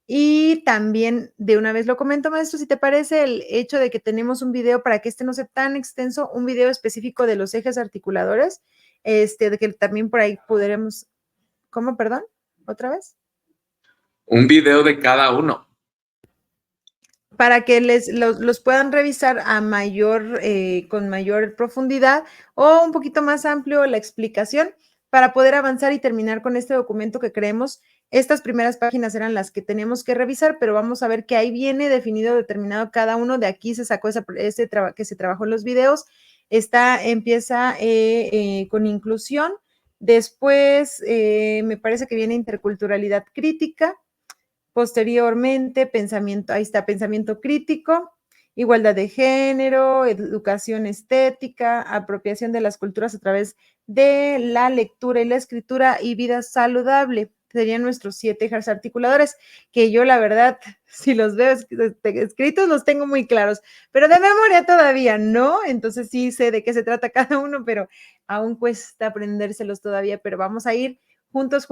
Y también de una vez lo comento, maestro, si te parece el hecho de que tenemos un video para que no sea tan extenso, un video específico de los ejes articuladores, de que también por ahí podremos, ¿cómo, perdón? ¿Otra vez? Un video de cada uno. para que los puedan revisar a con mayor profundidad o un poquito más amplio la explicación para poder avanzar y terminar con este documento que creemos. Estas primeras páginas eran las que teníamos que revisar, pero vamos a ver que ahí viene definido, determinado cada uno. De aquí se sacó que se trabajó en los videos. Empieza con inclusión. Después me parece que viene interculturalidad crítica. Posteriormente, ahí está, pensamiento crítico, igualdad de género, educación estética, apropiación de las culturas a través de la lectura y la escritura y vida saludable. Serían nuestros 7 ejes articuladores, que yo la verdad, si los veo escritos, los tengo muy claros, pero de memoria todavía no, entonces sí sé de qué se trata cada uno, pero aún cuesta aprendérselos todavía, pero vamos a ir juntos,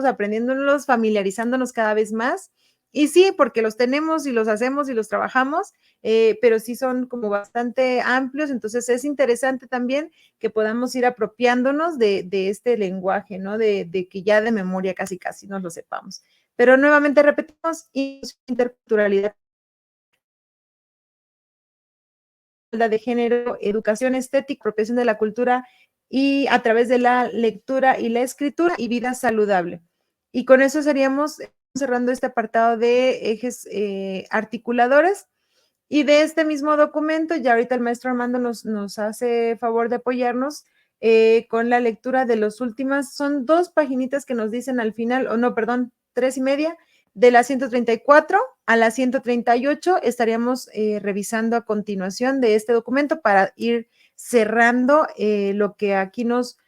aprendiéndonos, familiarizándonos cada vez más. Y sí, porque los tenemos y los hacemos y los trabajamos, pero sí son como bastante amplios, entonces es interesante también que podamos ir apropiándonos de este lenguaje, ¿no? De que ya de memoria casi nos lo sepamos. Pero nuevamente repetimos, interculturalidad de género, educación estética, apropiación de la cultura y a través de la lectura y la escritura y vida saludable. Y con eso seríamos cerrando este apartado de ejes articuladores. Y de este mismo documento, ya ahorita el maestro Armando nos hace favor de apoyarnos con la lectura de los últimas, son 2 paginitas que nos dicen al final, o no, perdón, 3 y media, de la 134 a la 138 estaríamos revisando a continuación de este documento para ir cerrando lo que aquí nos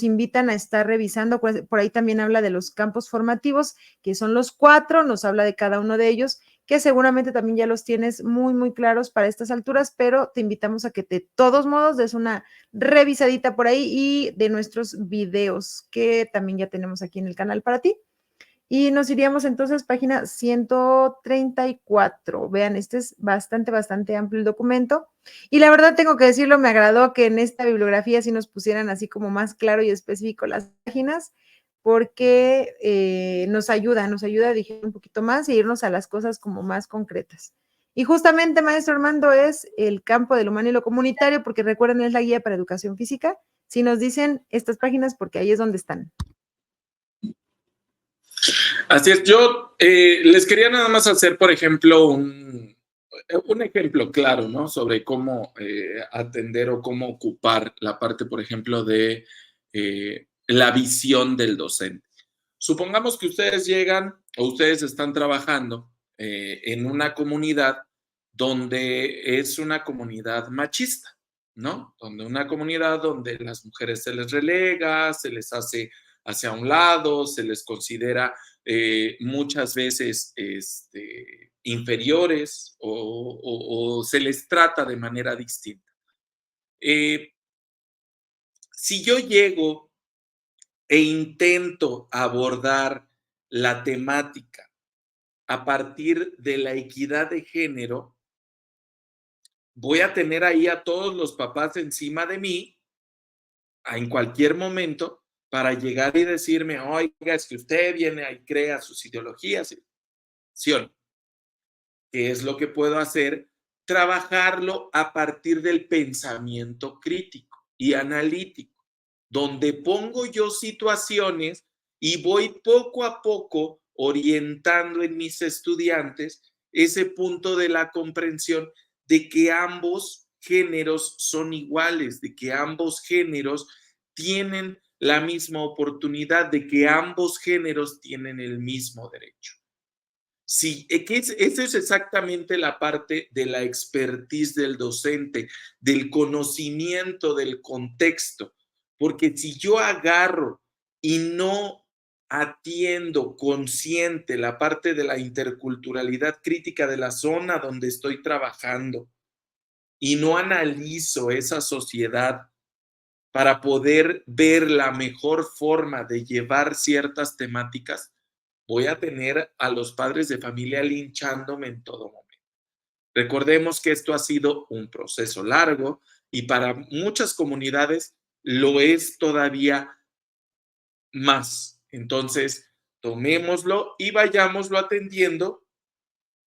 invitan a estar revisando. Por ahí también habla de los campos formativos, que son los 4, nos habla de cada uno de ellos, que seguramente también ya los tienes muy, muy claros para estas alturas, pero te invitamos a que de todos modos des una revisadita por ahí y de nuestros videos que también ya tenemos aquí en el canal para ti. Y nos iríamos entonces página 134. Vean, este es bastante, bastante amplio el documento. Y la verdad tengo que decirlo, me agradó que en esta bibliografía sí nos pusieran así como más claro y específico las páginas, porque nos ayuda a digerir un poquito más e irnos a las cosas como más concretas. Y justamente, maestro Armando, es el campo del humano y lo comunitario, porque recuerden, es la guía para educación física. Si nos dicen estas páginas, porque ahí es donde están. Así es, yo les quería nada más hacer, por ejemplo, un ejemplo claro, ¿no? Sobre cómo atender o cómo ocupar la parte, por ejemplo, de la visión del docente. Supongamos que ustedes llegan o ustedes están trabajando en una comunidad donde es una comunidad machista, ¿no? Donde una comunidad donde las mujeres se les relega, se les hace hacia un lado, se les considera muchas veces inferiores o se les trata de manera distinta. Si yo llego e intento abordar la temática a partir de la equidad de género, voy a tener ahí a todos los papás encima de mí en cualquier momento para llegar y decirme, oiga, es que usted viene y crea sus ideologías. ¿Sí o no? ¿Qué es lo que puedo hacer? Trabajarlo a partir del pensamiento crítico y analítico, donde pongo yo situaciones y voy poco a poco orientando en mis estudiantes ese punto de la comprensión de que ambos géneros son iguales, de que ambos géneros tienen la misma oportunidad, de que ambos géneros tienen el mismo derecho. Sí, esa es exactamente la parte de la expertise del docente, del conocimiento del contexto, porque si yo agarro y no atiendo consciente la parte de la interculturalidad crítica de la zona donde estoy trabajando y no analizo esa sociedad para poder ver la mejor forma de llevar ciertas temáticas, voy a tener a los padres de familia linchándome en todo momento. Recordemos que esto ha sido un proceso largo y para muchas comunidades lo es todavía más. Entonces, tomémoslo y vayámoslo atendiendo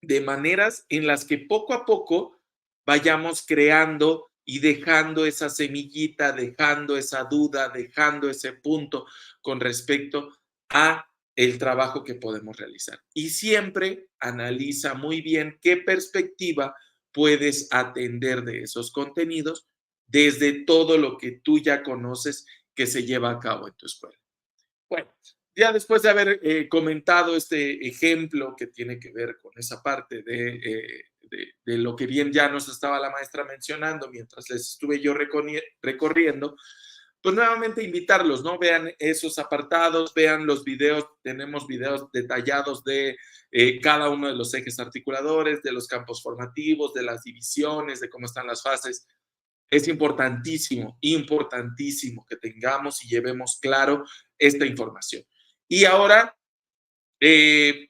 de maneras en las que poco a poco vayamos creando y dejando esa semillita, dejando esa duda, dejando ese punto con respecto a el trabajo que podemos realizar. Y siempre analiza muy bien qué perspectiva puedes atender de esos contenidos desde todo lo que tú ya conoces que se lleva a cabo en tu escuela. Bueno, ya después de haber comentado este ejemplo que tiene que ver con esa parte de lo que bien ya nos estaba la maestra mencionando mientras les estuve yo recorriendo, pues nuevamente invitarlos, ¿no? Vean esos apartados, vean los videos, tenemos videos detallados de cada uno de los ejes articuladores, de los campos formativos, de las divisiones, de cómo están las fases. Es importantísimo, importantísimo que tengamos y llevemos claro esta información. Y ahora, en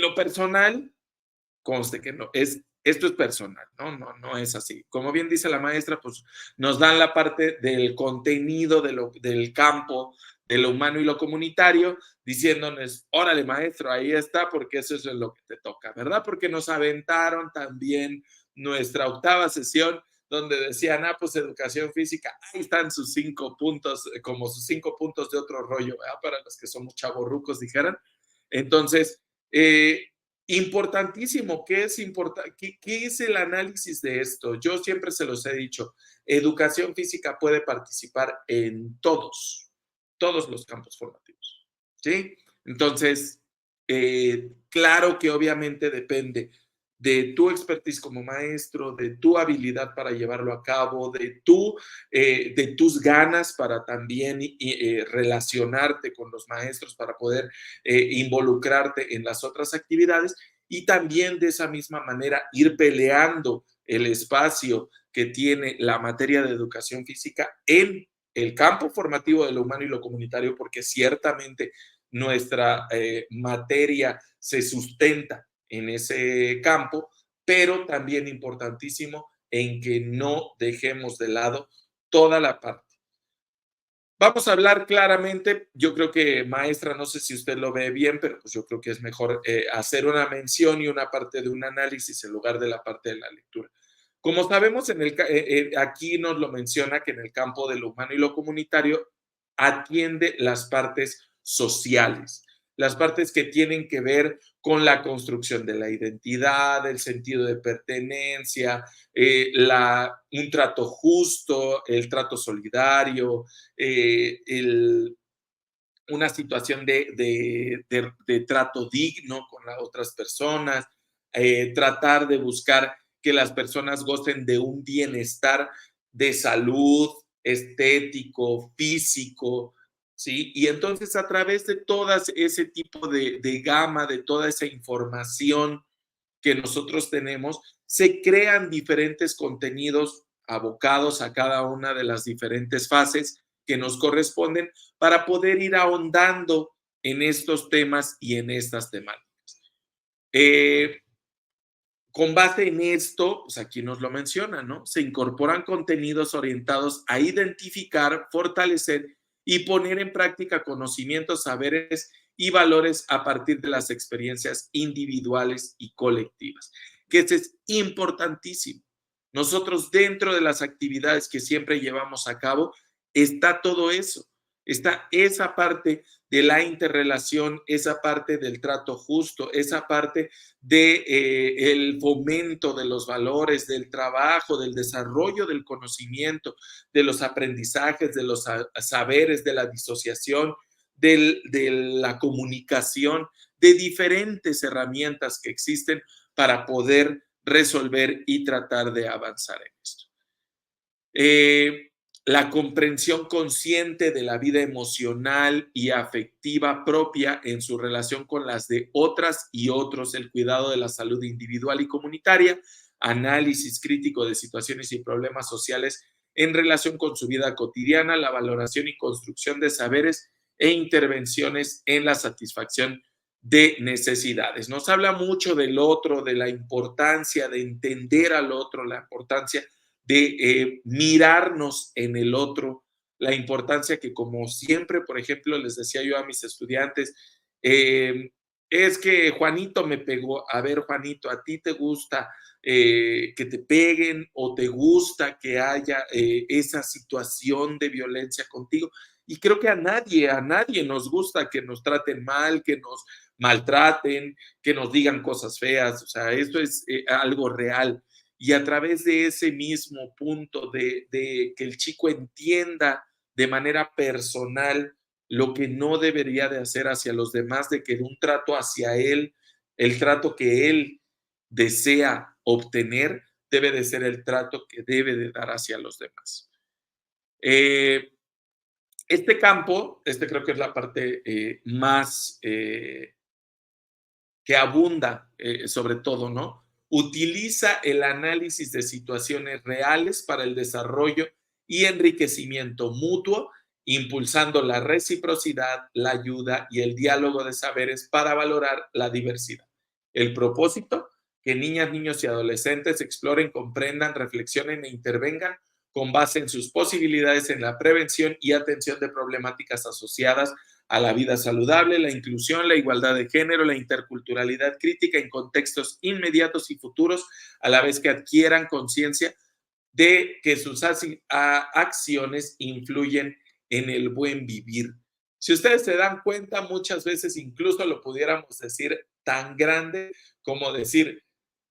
lo personal, conste que no, esto es personal, ¿no? No es así. Como bien dice la maestra, pues nos dan la parte del contenido del campo, de lo humano y lo comunitario, diciéndonos, órale, maestro, ahí está, porque eso es lo que te toca, ¿verdad? Porque nos aventaron también nuestra octava sesión, donde decían, pues educación física, ahí están sus 5 puntos, como sus 5 puntos de otro rollo, ¿verdad? Para los que somos chavorrucos, dijeran. Entonces, importantísimo, ¿qué es el análisis de esto? Yo siempre se los he dicho, educación física puede participar en todos los campos formativos, ¿sí? Entonces, claro que obviamente depende de tu expertise como maestro, de tu habilidad para llevarlo a cabo, de tus ganas para también relacionarte con los maestros, para poder involucrarte en las otras actividades y también de esa misma manera ir peleando el espacio que tiene la materia de educación física en el campo formativo de lo humano y lo comunitario, porque ciertamente nuestra materia se sustenta en ese campo, pero también importantísimo en que no dejemos de lado toda la parte. Vamos a hablar claramente, yo creo que maestra, no sé si usted lo ve bien, pero pues yo creo que es mejor hacer una mención y una parte de un análisis en lugar de la parte de la lectura. Como sabemos, aquí nos lo menciona que en el campo de lo humano y lo comunitario atiende las partes sociales, las partes que tienen que ver con la construcción de la identidad, el sentido de pertenencia, un trato justo, el trato solidario, una situación de trato digno con las otras personas, tratar de buscar que las personas gocen de un bienestar de salud, estético, físico, ¿sí? Y entonces a través de todo ese tipo de gama, de toda esa información que nosotros tenemos, se crean diferentes contenidos abocados a cada una de las diferentes fases que nos corresponden para poder ir ahondando en estos temas y en estas temáticas. Con base en esto, pues aquí nos lo menciona, ¿no? Se incorporan contenidos orientados a identificar, fortalecer y poner en práctica conocimientos, saberes y valores a partir de las experiencias individuales y colectivas, que eso es importantísimo. Nosotros dentro de las actividades que siempre llevamos a cabo, está todo eso, está esa parte de la interrelación, esa parte del trato justo, esa parte del fomento de los valores, del trabajo, del desarrollo del conocimiento, de los aprendizajes, de los saberes, de la disociación, de la comunicación, de diferentes herramientas que existen para poder resolver y tratar de avanzar en esto. La comprensión consciente de la vida emocional y afectiva propia en su relación con las de otras y otros, el cuidado de la salud individual y comunitaria, análisis crítico de situaciones y problemas sociales en relación con su vida cotidiana, la valoración y construcción de saberes e intervenciones en la satisfacción de necesidades. Nos habla mucho del otro, de la importancia de entender al otro, la importancia de mirarnos en el otro, la importancia que como siempre, por ejemplo, les decía yo a mis estudiantes, es que Juanito me pegó. A ver, Juanito, ¿a ti te gusta que te peguen o te gusta que haya esa situación de violencia contigo? Y creo que a nadie nos gusta que nos traten mal, que nos maltraten, que nos digan cosas feas. O sea, esto es algo real. Y a través de ese mismo punto de que el chico entienda de manera personal lo que no debería de hacer hacia los demás, de que un trato hacia él, el trato que él desea obtener, debe de ser el trato que debe de dar hacia los demás. Este campo, creo que es la parte más que abunda sobre todo, ¿no? Utiliza el análisis de situaciones reales para el desarrollo y enriquecimiento mutuo, impulsando la reciprocidad, la ayuda y el diálogo de saberes para valorar la diversidad. El propósito, que niñas, niños y adolescentes exploren, comprendan, reflexionen e intervengan con base en sus posibilidades en la prevención y atención de problemáticas asociadas a la vida saludable, la inclusión, la igualdad de género, la interculturalidad crítica en contextos inmediatos y futuros, a la vez que adquieran conciencia de que sus acciones influyen en el buen vivir. Si ustedes se dan cuenta, muchas veces incluso lo pudiéramos decir tan grande como decir,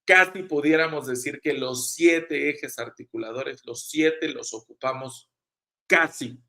casi pudiéramos decir que los 7 ejes articuladores, los 7 los ocupamos casi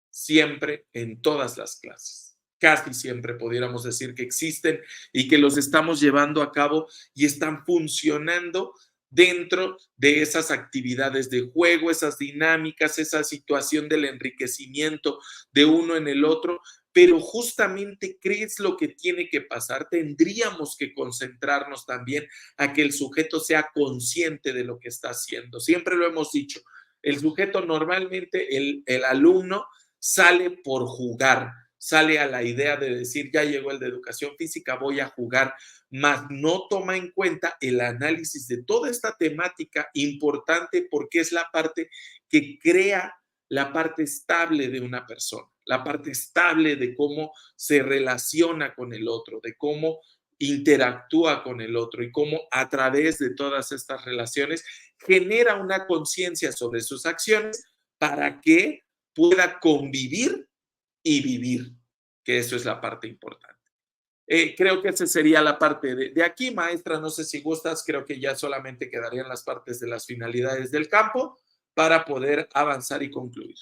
siempre en todas las clases. Casi siempre pudiéramos decir que existen y que los estamos llevando a cabo y están funcionando dentro de esas actividades de juego, esas dinámicas, esa situación del enriquecimiento de uno en el otro, pero justamente ¿qué es lo que tiene que pasar? Tendríamos que concentrarnos también a que el sujeto sea consciente de lo que está haciendo. Siempre lo hemos dicho, el sujeto normalmente, el alumno sale por jugar, sale a la idea de decir, ya llegó el de educación física, voy a jugar, mas no toma en cuenta el análisis de toda esta temática importante porque es la parte que crea la parte estable de una persona, la parte estable de cómo se relaciona con el otro, de cómo interactúa con el otro y cómo a través de todas estas relaciones genera una conciencia sobre sus acciones para que pueda convivir y vivir, que eso es la parte importante. Creo que esa sería la parte de aquí, maestra, no sé si gustas, creo que ya solamente quedarían las partes de las finalidades del campo para poder avanzar y concluir.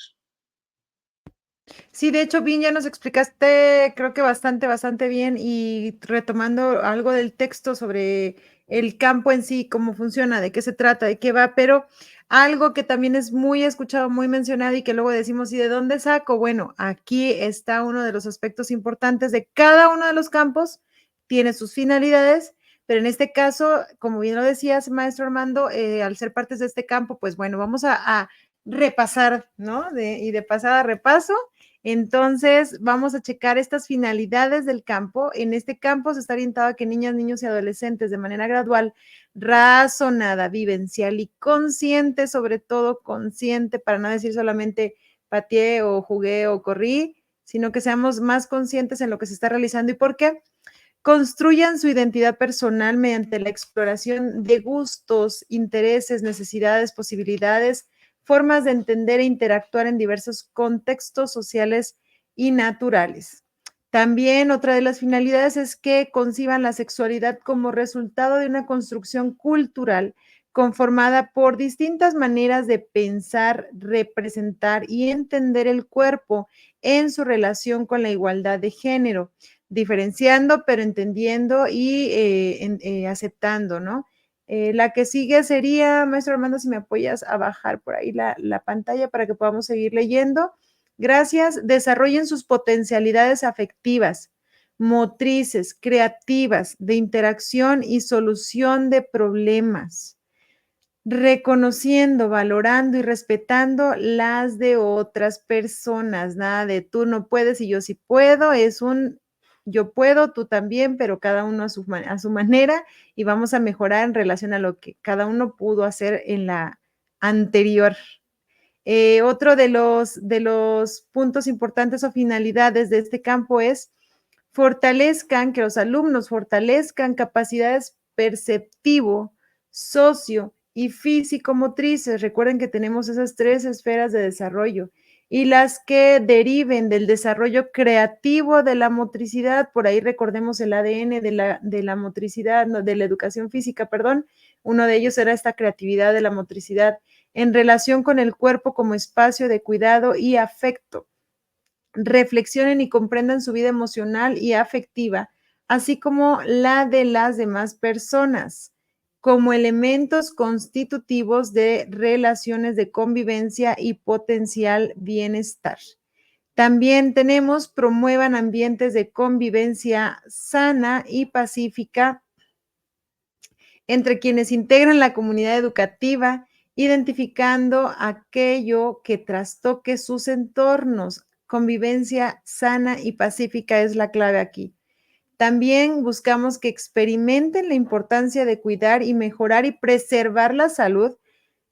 Sí, de hecho, bien, ya nos explicaste, creo que bastante bien, y retomando algo del texto sobre el campo en sí, cómo funciona, de qué se trata, de qué va, pero algo que también es muy escuchado, muy mencionado y que luego decimos, ¿y de dónde saco? Bueno, aquí está uno de los aspectos importantes de cada uno de los campos, tiene sus finalidades, pero en este caso, como bien lo decías, maestro Armando, al ser partes de este campo, pues bueno, vamos a repasar, ¿no? Y de pasada repaso. Entonces, vamos a checar estas finalidades del campo. En este campo se está orientado a que niñas, niños y adolescentes de manera gradual, razonada, vivencial y consciente, sobre todo consciente, para no decir solamente pateé o jugué o corrí, sino que seamos más conscientes en lo que se está realizando y por qué. Construyan su identidad personal mediante la exploración de gustos, intereses, necesidades, posibilidades, formas de entender e interactuar en diversos contextos sociales y naturales. También otra de las finalidades es que conciban la sexualidad como resultado de una construcción cultural conformada por distintas maneras de pensar, representar y entender el cuerpo en su relación con la igualdad de género, diferenciando, pero entendiendo y aceptando, ¿no? La que sigue sería, maestro Armando, si me apoyas a bajar por ahí la pantalla para que podamos seguir leyendo. Gracias. Desarrollen sus potencialidades afectivas, motrices, creativas, de interacción y solución de problemas, reconociendo, valorando y respetando las de otras personas. Nada de tú no puedes y yo sí puedo, es un yo puedo, tú también, pero cada uno a su manera y vamos a mejorar en relación a lo que cada uno pudo hacer en la anterior. Otro de los puntos importantes o finalidades de este campo es que los alumnos fortalezcan capacidades perceptivo, socio y físico-motrices. Recuerden que tenemos esas 3 esferas de desarrollo y las que deriven del desarrollo creativo de la motricidad. Por ahí recordemos el ADN de la motricidad, no, de la educación física, perdón. Uno de ellos era esta creatividad de la motricidad en relación con el cuerpo como espacio de cuidado y afecto. Reflexionen y comprendan su vida emocional y afectiva, así como la de las demás personas, como elementos constitutivos de relaciones de convivencia y potencial bienestar. También tenemos, promuevan ambientes de convivencia sana y pacífica entre quienes integran la comunidad educativa, identificando aquello que trastoque sus entornos. Convivencia sana y pacífica es la clave aquí. También buscamos que experimenten la importancia de cuidar y mejorar y preservar la salud,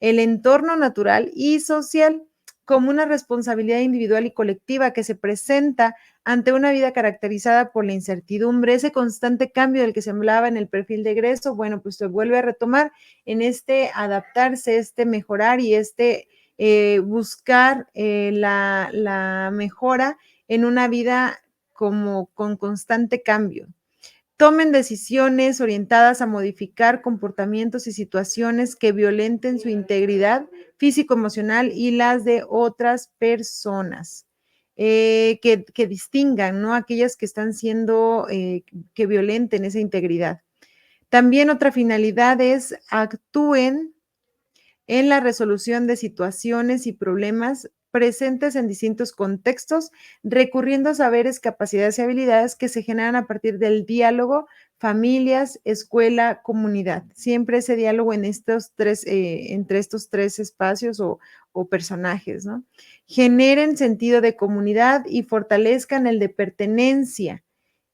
el entorno natural y social como una responsabilidad individual y colectiva que se presenta ante una vida caracterizada por la incertidumbre, ese constante cambio del que se hablaba en el perfil de egreso. Bueno, pues se vuelve a retomar en este adaptarse, este mejorar y este buscar la mejora en una vida como con constante cambio. Tomen decisiones orientadas a modificar comportamientos y situaciones que violenten su integridad físico-emocional y las de otras personas. Que distingan, ¿no? Aquellas que están siendo, que violenten esa integridad. También otra finalidad es actúen en la resolución de situaciones y problemas presentes en distintos contextos, recurriendo a saberes, capacidades y habilidades que se generan a partir del diálogo, familias, escuela, comunidad. Siempre ese diálogo en estos entre estos 3 espacios o personajes, ¿no? Generen sentido de comunidad y fortalezcan el de pertenencia,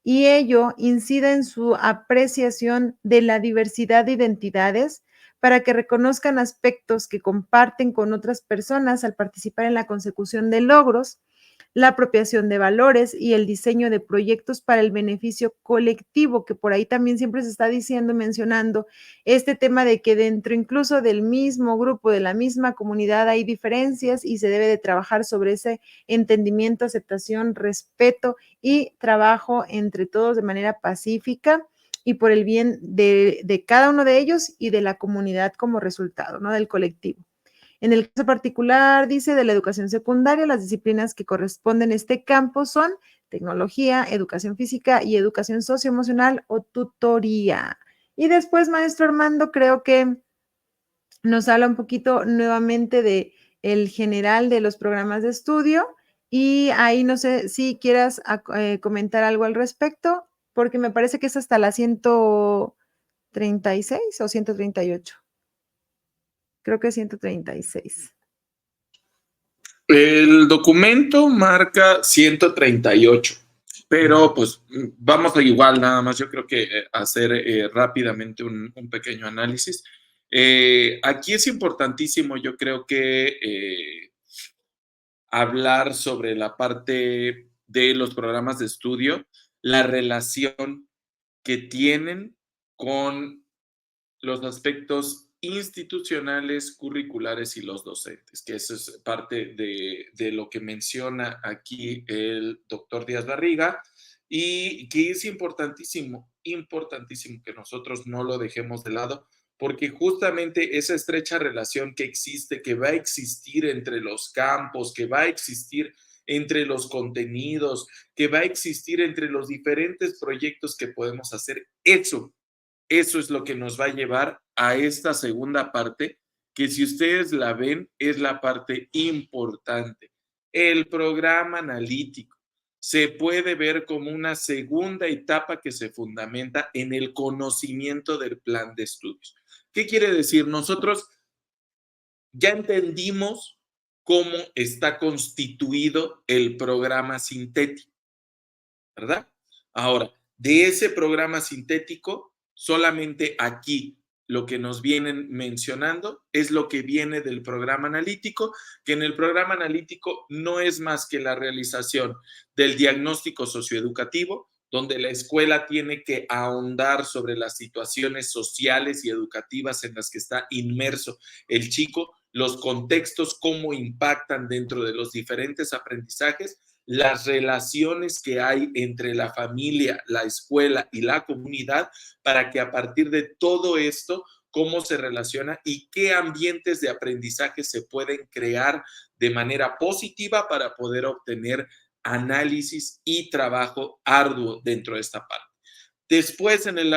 y ello incida en su apreciación de la diversidad de identidades para que reconozcan aspectos que comparten con otras personas al participar en la consecución de logros, la apropiación de valores y el diseño de proyectos para el beneficio colectivo, que por ahí también siempre se está diciendo, mencionando este tema de que dentro incluso del mismo grupo, de la misma comunidad hay diferencias y se debe de trabajar sobre ese entendimiento, aceptación, respeto y trabajo entre todos de manera pacífica y por el bien de cada uno de ellos y de la comunidad como resultado, ¿no? Del colectivo. En el caso particular, dice, de la educación secundaria, las disciplinas que corresponden a este campo son tecnología, educación física y educación socioemocional o tutoría. Y después, maestro Armando, creo que nos habla un poquito nuevamente de el general de los programas de estudio y ahí no sé si quieras comentar algo al respecto, porque me parece que es hasta la 136 o 138. Creo que es 136. El documento marca 138, pero pues vamos a igual nada más, yo creo que hacer rápidamente un pequeño análisis. Aquí es importantísimo, yo creo que hablar sobre la parte de los programas de estudio, la relación que tienen con los aspectos institucionales, curriculares y los docentes, que eso es parte de lo que menciona aquí el doctor Díaz Barriga y que es importantísimo, importantísimo que nosotros no lo dejemos de lado, porque justamente esa estrecha relación que existe, que va a existir entre los campos, que va a existir entre los contenidos, que va a existir entre los diferentes proyectos que podemos hacer, eso es lo que nos va a llevar a esta segunda parte, que si ustedes la ven, es la parte importante. El programa analítico se puede ver como una segunda etapa que se fundamenta en el conocimiento del plan de estudios. ¿Qué quiere decir? Nosotros ya entendimos cómo está constituido el programa sintético, ¿verdad? Ahora, de ese programa sintético, solamente aquí lo que nos vienen mencionando es lo que viene del programa analítico, que en el programa analítico no es más que la realización del diagnóstico socioeducativo, donde la escuela tiene que ahondar sobre las situaciones sociales y educativas en las que está inmerso el chico, los contextos, cómo impactan dentro de los diferentes aprendizajes, las relaciones que hay entre la familia, la escuela y la comunidad, para que a partir de todo esto, cómo se relaciona y qué ambientes de aprendizaje se pueden crear de manera positiva para poder obtener análisis y trabajo arduo dentro de esta parte. Después, en el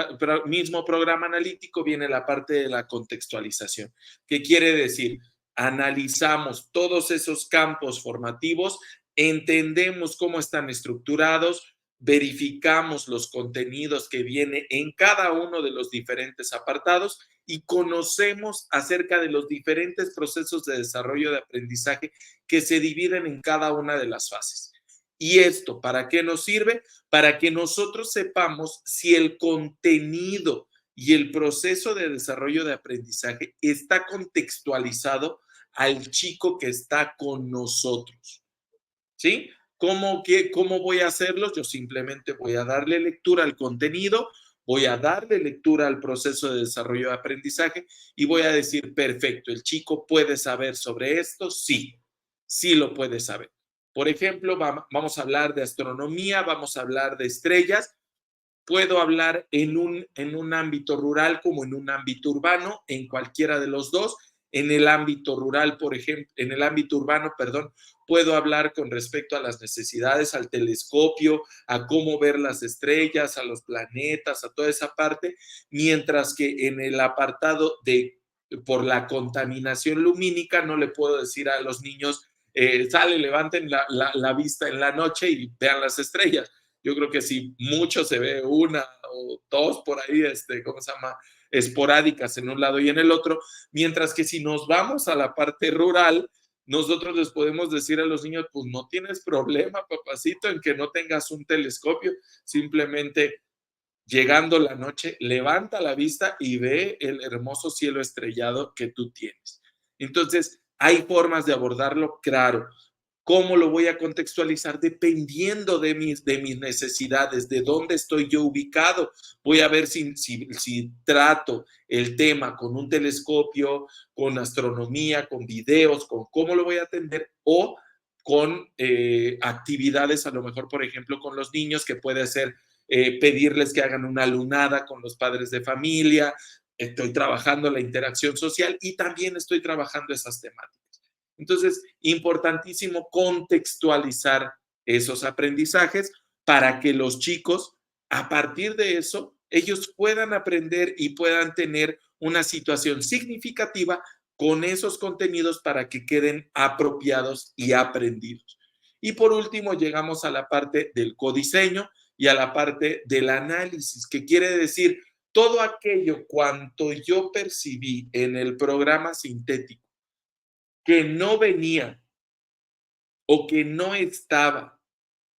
mismo programa analítico, viene la parte de la contextualización. ¿Qué quiere decir? Analizamos todos esos campos formativos, entendemos cómo están estructurados, verificamos los contenidos que viene en cada uno de los diferentes apartados y conocemos acerca de los diferentes procesos de desarrollo de aprendizaje que se dividen en cada una de las fases. ¿Y esto para qué nos sirve? Para que nosotros sepamos si el contenido y el proceso de desarrollo de aprendizaje está contextualizado al chico que está con nosotros. ¿Sí? ¿Cómo voy a hacerlo? Yo simplemente voy a darle lectura al contenido, voy a darle lectura al proceso de desarrollo de aprendizaje y voy a decir, perfecto, ¿el chico puede saber sobre esto? Sí, sí lo puede saber. Por ejemplo, vamos a hablar de astronomía, vamos a hablar de estrellas. Puedo hablar en un ámbito rural como en un ámbito urbano, en cualquiera de los dos. En el ámbito rural, por ejemplo, en el ámbito urbano, perdón, puedo hablar con respecto a las necesidades, al telescopio, a cómo ver las estrellas, a los planetas, a toda esa parte, mientras que en el apartado de por la contaminación lumínica no le puedo decir a los niños, levanten la vista en la noche y vean las estrellas. Yo creo que si mucho se ve una o dos por ahí, ¿cómo se llama? Esporádicas en un lado y en el otro, mientras que si nos vamos a la parte rural, nosotros les podemos decir a los niños, pues no tienes problema, papacito, en que no tengas un telescopio, simplemente llegando la noche, levanta la vista y ve el hermoso cielo estrellado que tú tienes. Entonces, hay formas de abordarlo, claro. ¿Cómo lo voy a contextualizar? Dependiendo de mis necesidades, de dónde estoy yo ubicado. Voy a ver si trato el tema con un telescopio, con astronomía, con videos, con cómo lo voy a atender o con actividades, a lo mejor, por ejemplo, con los niños, que puede ser pedirles que hagan una lunada con los padres de familia. Estoy trabajando la interacción social y también estoy trabajando esas temáticas. Entonces, importantísimo contextualizar esos aprendizajes para que los chicos, a partir de eso, ellos puedan aprender y puedan tener una situación significativa con esos contenidos para que queden apropiados y aprendidos. Y por último, llegamos a la parte del codiseño y a la parte del análisis, que quiere decir todo aquello cuanto yo percibí en el programa sintético que no venía o que no estaba,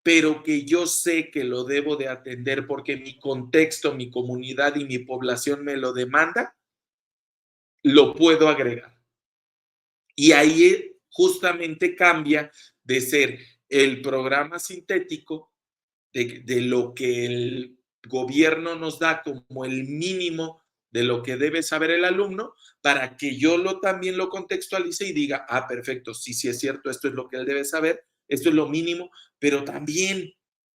pero que yo sé que lo debo de atender porque mi contexto, mi comunidad y mi población me lo demanda, lo puedo agregar. Y ahí justamente cambia de ser el programa sintético, de lo que el gobierno nos da como el mínimo de lo que debe saber el alumno, para que yo también lo contextualice y diga, perfecto, sí, sí es cierto, esto es lo que él debe saber, esto es lo mínimo, pero también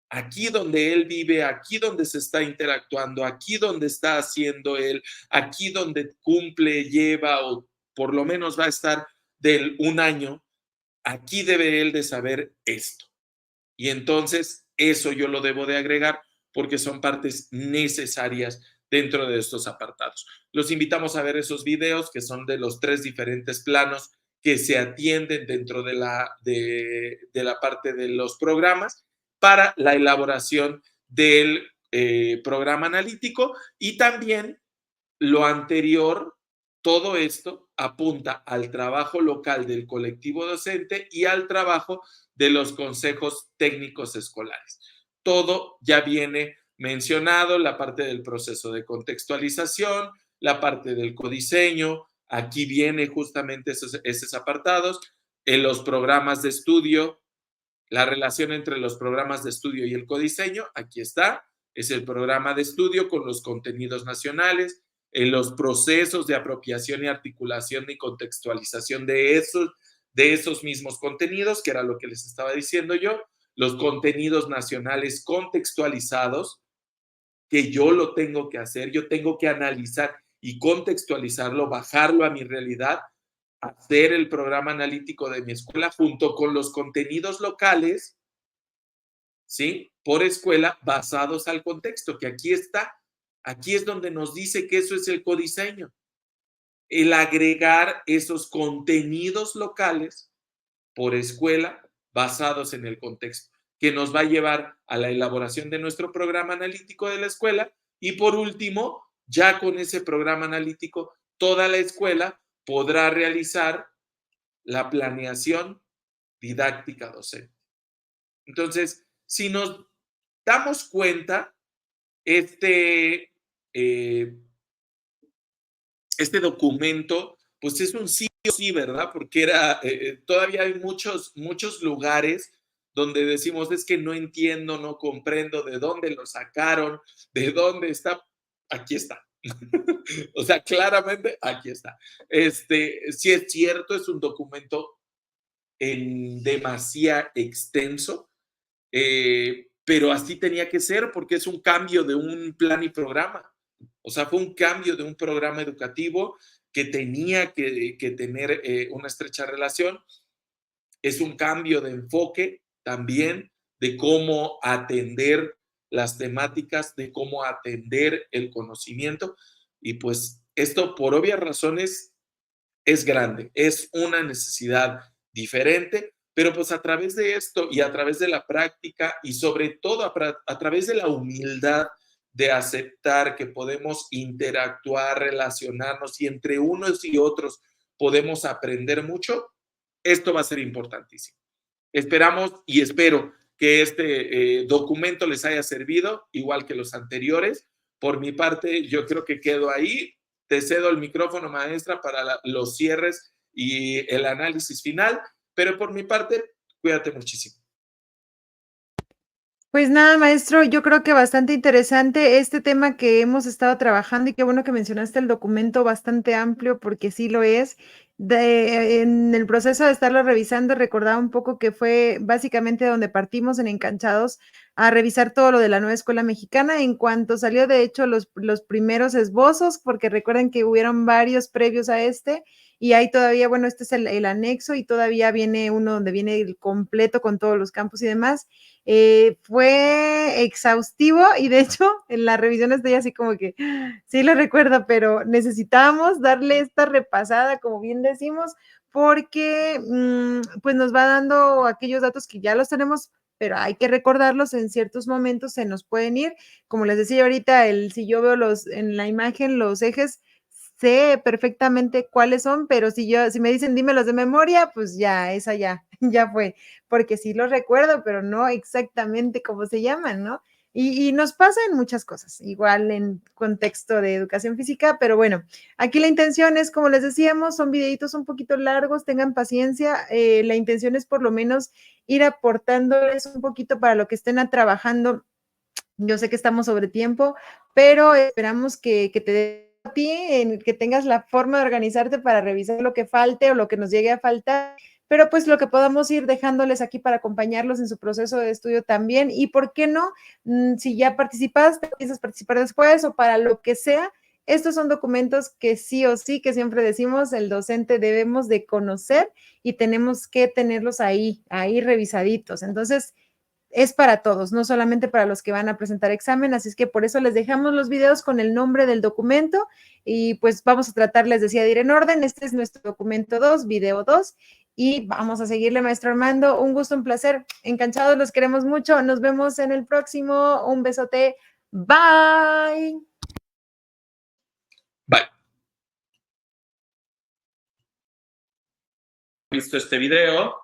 aquí donde él vive, aquí donde se está interactuando, aquí donde está haciendo él, aquí donde cumple, lleva o por lo menos va a estar un año, aquí debe él de saber esto. Y entonces eso yo lo debo de agregar porque son partes necesarias dentro de estos apartados. Los invitamos a ver esos videos que son de los 3 diferentes planos que se atienden dentro de la parte de los programas para la elaboración del programa analítico. Y también lo anterior, todo esto apunta al trabajo local del colectivo docente y al trabajo de los consejos técnicos escolares. Todo ya viene mencionado, la parte del proceso de contextualización, la parte del codiseño, aquí viene justamente esos apartados, en los programas de estudio, la relación entre los programas de estudio y el codiseño, aquí está, es el programa de estudio con los contenidos nacionales, en los procesos de apropiación y articulación y contextualización de esos mismos contenidos, que era lo que les estaba diciendo yo, los contenidos nacionales contextualizados, que yo lo tengo que hacer, yo tengo que analizar y contextualizarlo, bajarlo a mi realidad, hacer el programa analítico de mi escuela junto con los contenidos locales, ¿sí? Por escuela, basados al contexto, que aquí está, aquí es donde nos dice que eso es el codiseño. El agregar esos contenidos locales por escuela basados en el contexto, que nos va a llevar a la elaboración de nuestro programa analítico de la escuela y por último, ya con ese programa analítico, toda la escuela podrá realizar la planeación didáctica docente. Entonces, si nos damos cuenta, este documento, pues es un sí o sí, ¿verdad? Porque todavía hay muchos lugares donde decimos, es que no entiendo, no comprendo de dónde lo sacaron, de dónde está. Aquí está. O sea, claramente aquí está. Sí es cierto, es un documento en demasía extenso, pero así tenía que ser porque es un cambio de un plan y programa. O sea, fue un cambio de un programa educativo que tenía que tener una estrecha relación. Es un cambio de enfoque también de cómo atender las temáticas, de cómo atender el conocimiento. Y pues esto, por obvias razones, es grande, es una necesidad diferente, pero pues a través de esto y a través de la práctica y sobre todo a través de la humildad de aceptar que podemos interactuar, relacionarnos y entre unos y otros podemos aprender mucho, esto va a ser importantísimo. Esperamos y espero que este documento les haya servido, igual que los anteriores. Por mi parte, yo creo que quedo ahí. Te cedo el micrófono, maestra, para los cierres y el análisis final, pero por mi parte, cuídate muchísimo. Pues nada, maestro, yo creo que bastante interesante este tema que hemos estado trabajando y qué bueno que mencionaste el documento bastante amplio porque sí lo es. En el proceso de estarlo revisando, recordaba un poco que fue básicamente donde partimos en Enganchados a revisar todo lo de la nueva escuela mexicana. En cuanto salió, de hecho, los primeros esbozos, porque recuerden que hubieron varios previos a este, y ahí todavía, bueno, este es el anexo y todavía viene uno donde viene el completo con todos los campos y demás. Fue exhaustivo y de hecho en la revisión estoy así como que sí lo recuerdo, pero necesitábamos darle esta repasada, como bien decimos, porque pues nos va dando aquellos datos que ya los tenemos, pero hay que recordarlos, en ciertos momentos se nos pueden ir, como les decía ahorita, si yo veo en la imagen los ejes, sé perfectamente cuáles son, pero si me dicen dímelos de memoria, pues ya, esa ya fue, porque sí los recuerdo, pero no exactamente cómo se llaman, ¿no? Y nos pasa en muchas cosas, igual en contexto de educación física, pero bueno, aquí la intención es, como les decíamos, son videitos un poquito largos, tengan paciencia, la intención es por lo menos ir aportándoles un poquito para lo que estén trabajando. Yo sé que estamos sobre tiempo, pero esperamos que te dé a ti, en que tengas la forma de organizarte para revisar lo que falte o lo que nos llegue a faltar, pero pues lo que podamos ir dejándoles aquí para acompañarlos en su proceso de estudio también. Y por qué no, si ya participaste, piensas participar después o para lo que sea, estos son documentos que sí o sí, que siempre decimos, el docente debemos de conocer y tenemos que tenerlos ahí revisaditos. Entonces, es para todos, no solamente para los que van a presentar examen, así es que por eso les dejamos los videos con el nombre del documento y pues vamos a tratar, les decía, de ir en orden. Este es nuestro documento 2, video 2 y vamos a seguirle, maestro Armando. Un gusto, un placer. Enganchados, los queremos mucho. Nos vemos en el próximo. Un besote. Bye. Bye. ¿Visto este video?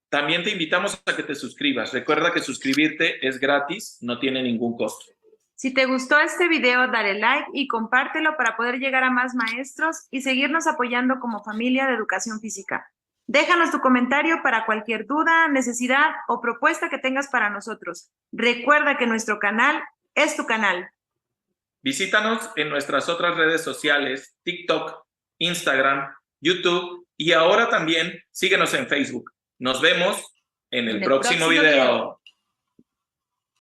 También te invitamos a que te suscribas. Recuerda que suscribirte es gratis, no tiene ningún costo. Si te gustó este video, dale like y compártelo para poder llegar a más maestros y seguirnos apoyando como familia de educación física. Déjanos tu comentario para cualquier duda, necesidad o propuesta que tengas para nosotros. Recuerda que nuestro canal es tu canal. Visítanos en nuestras otras redes sociales, TikTok, Instagram, YouTube y ahora también síguenos en Facebook. Nos vemos en el próximo video.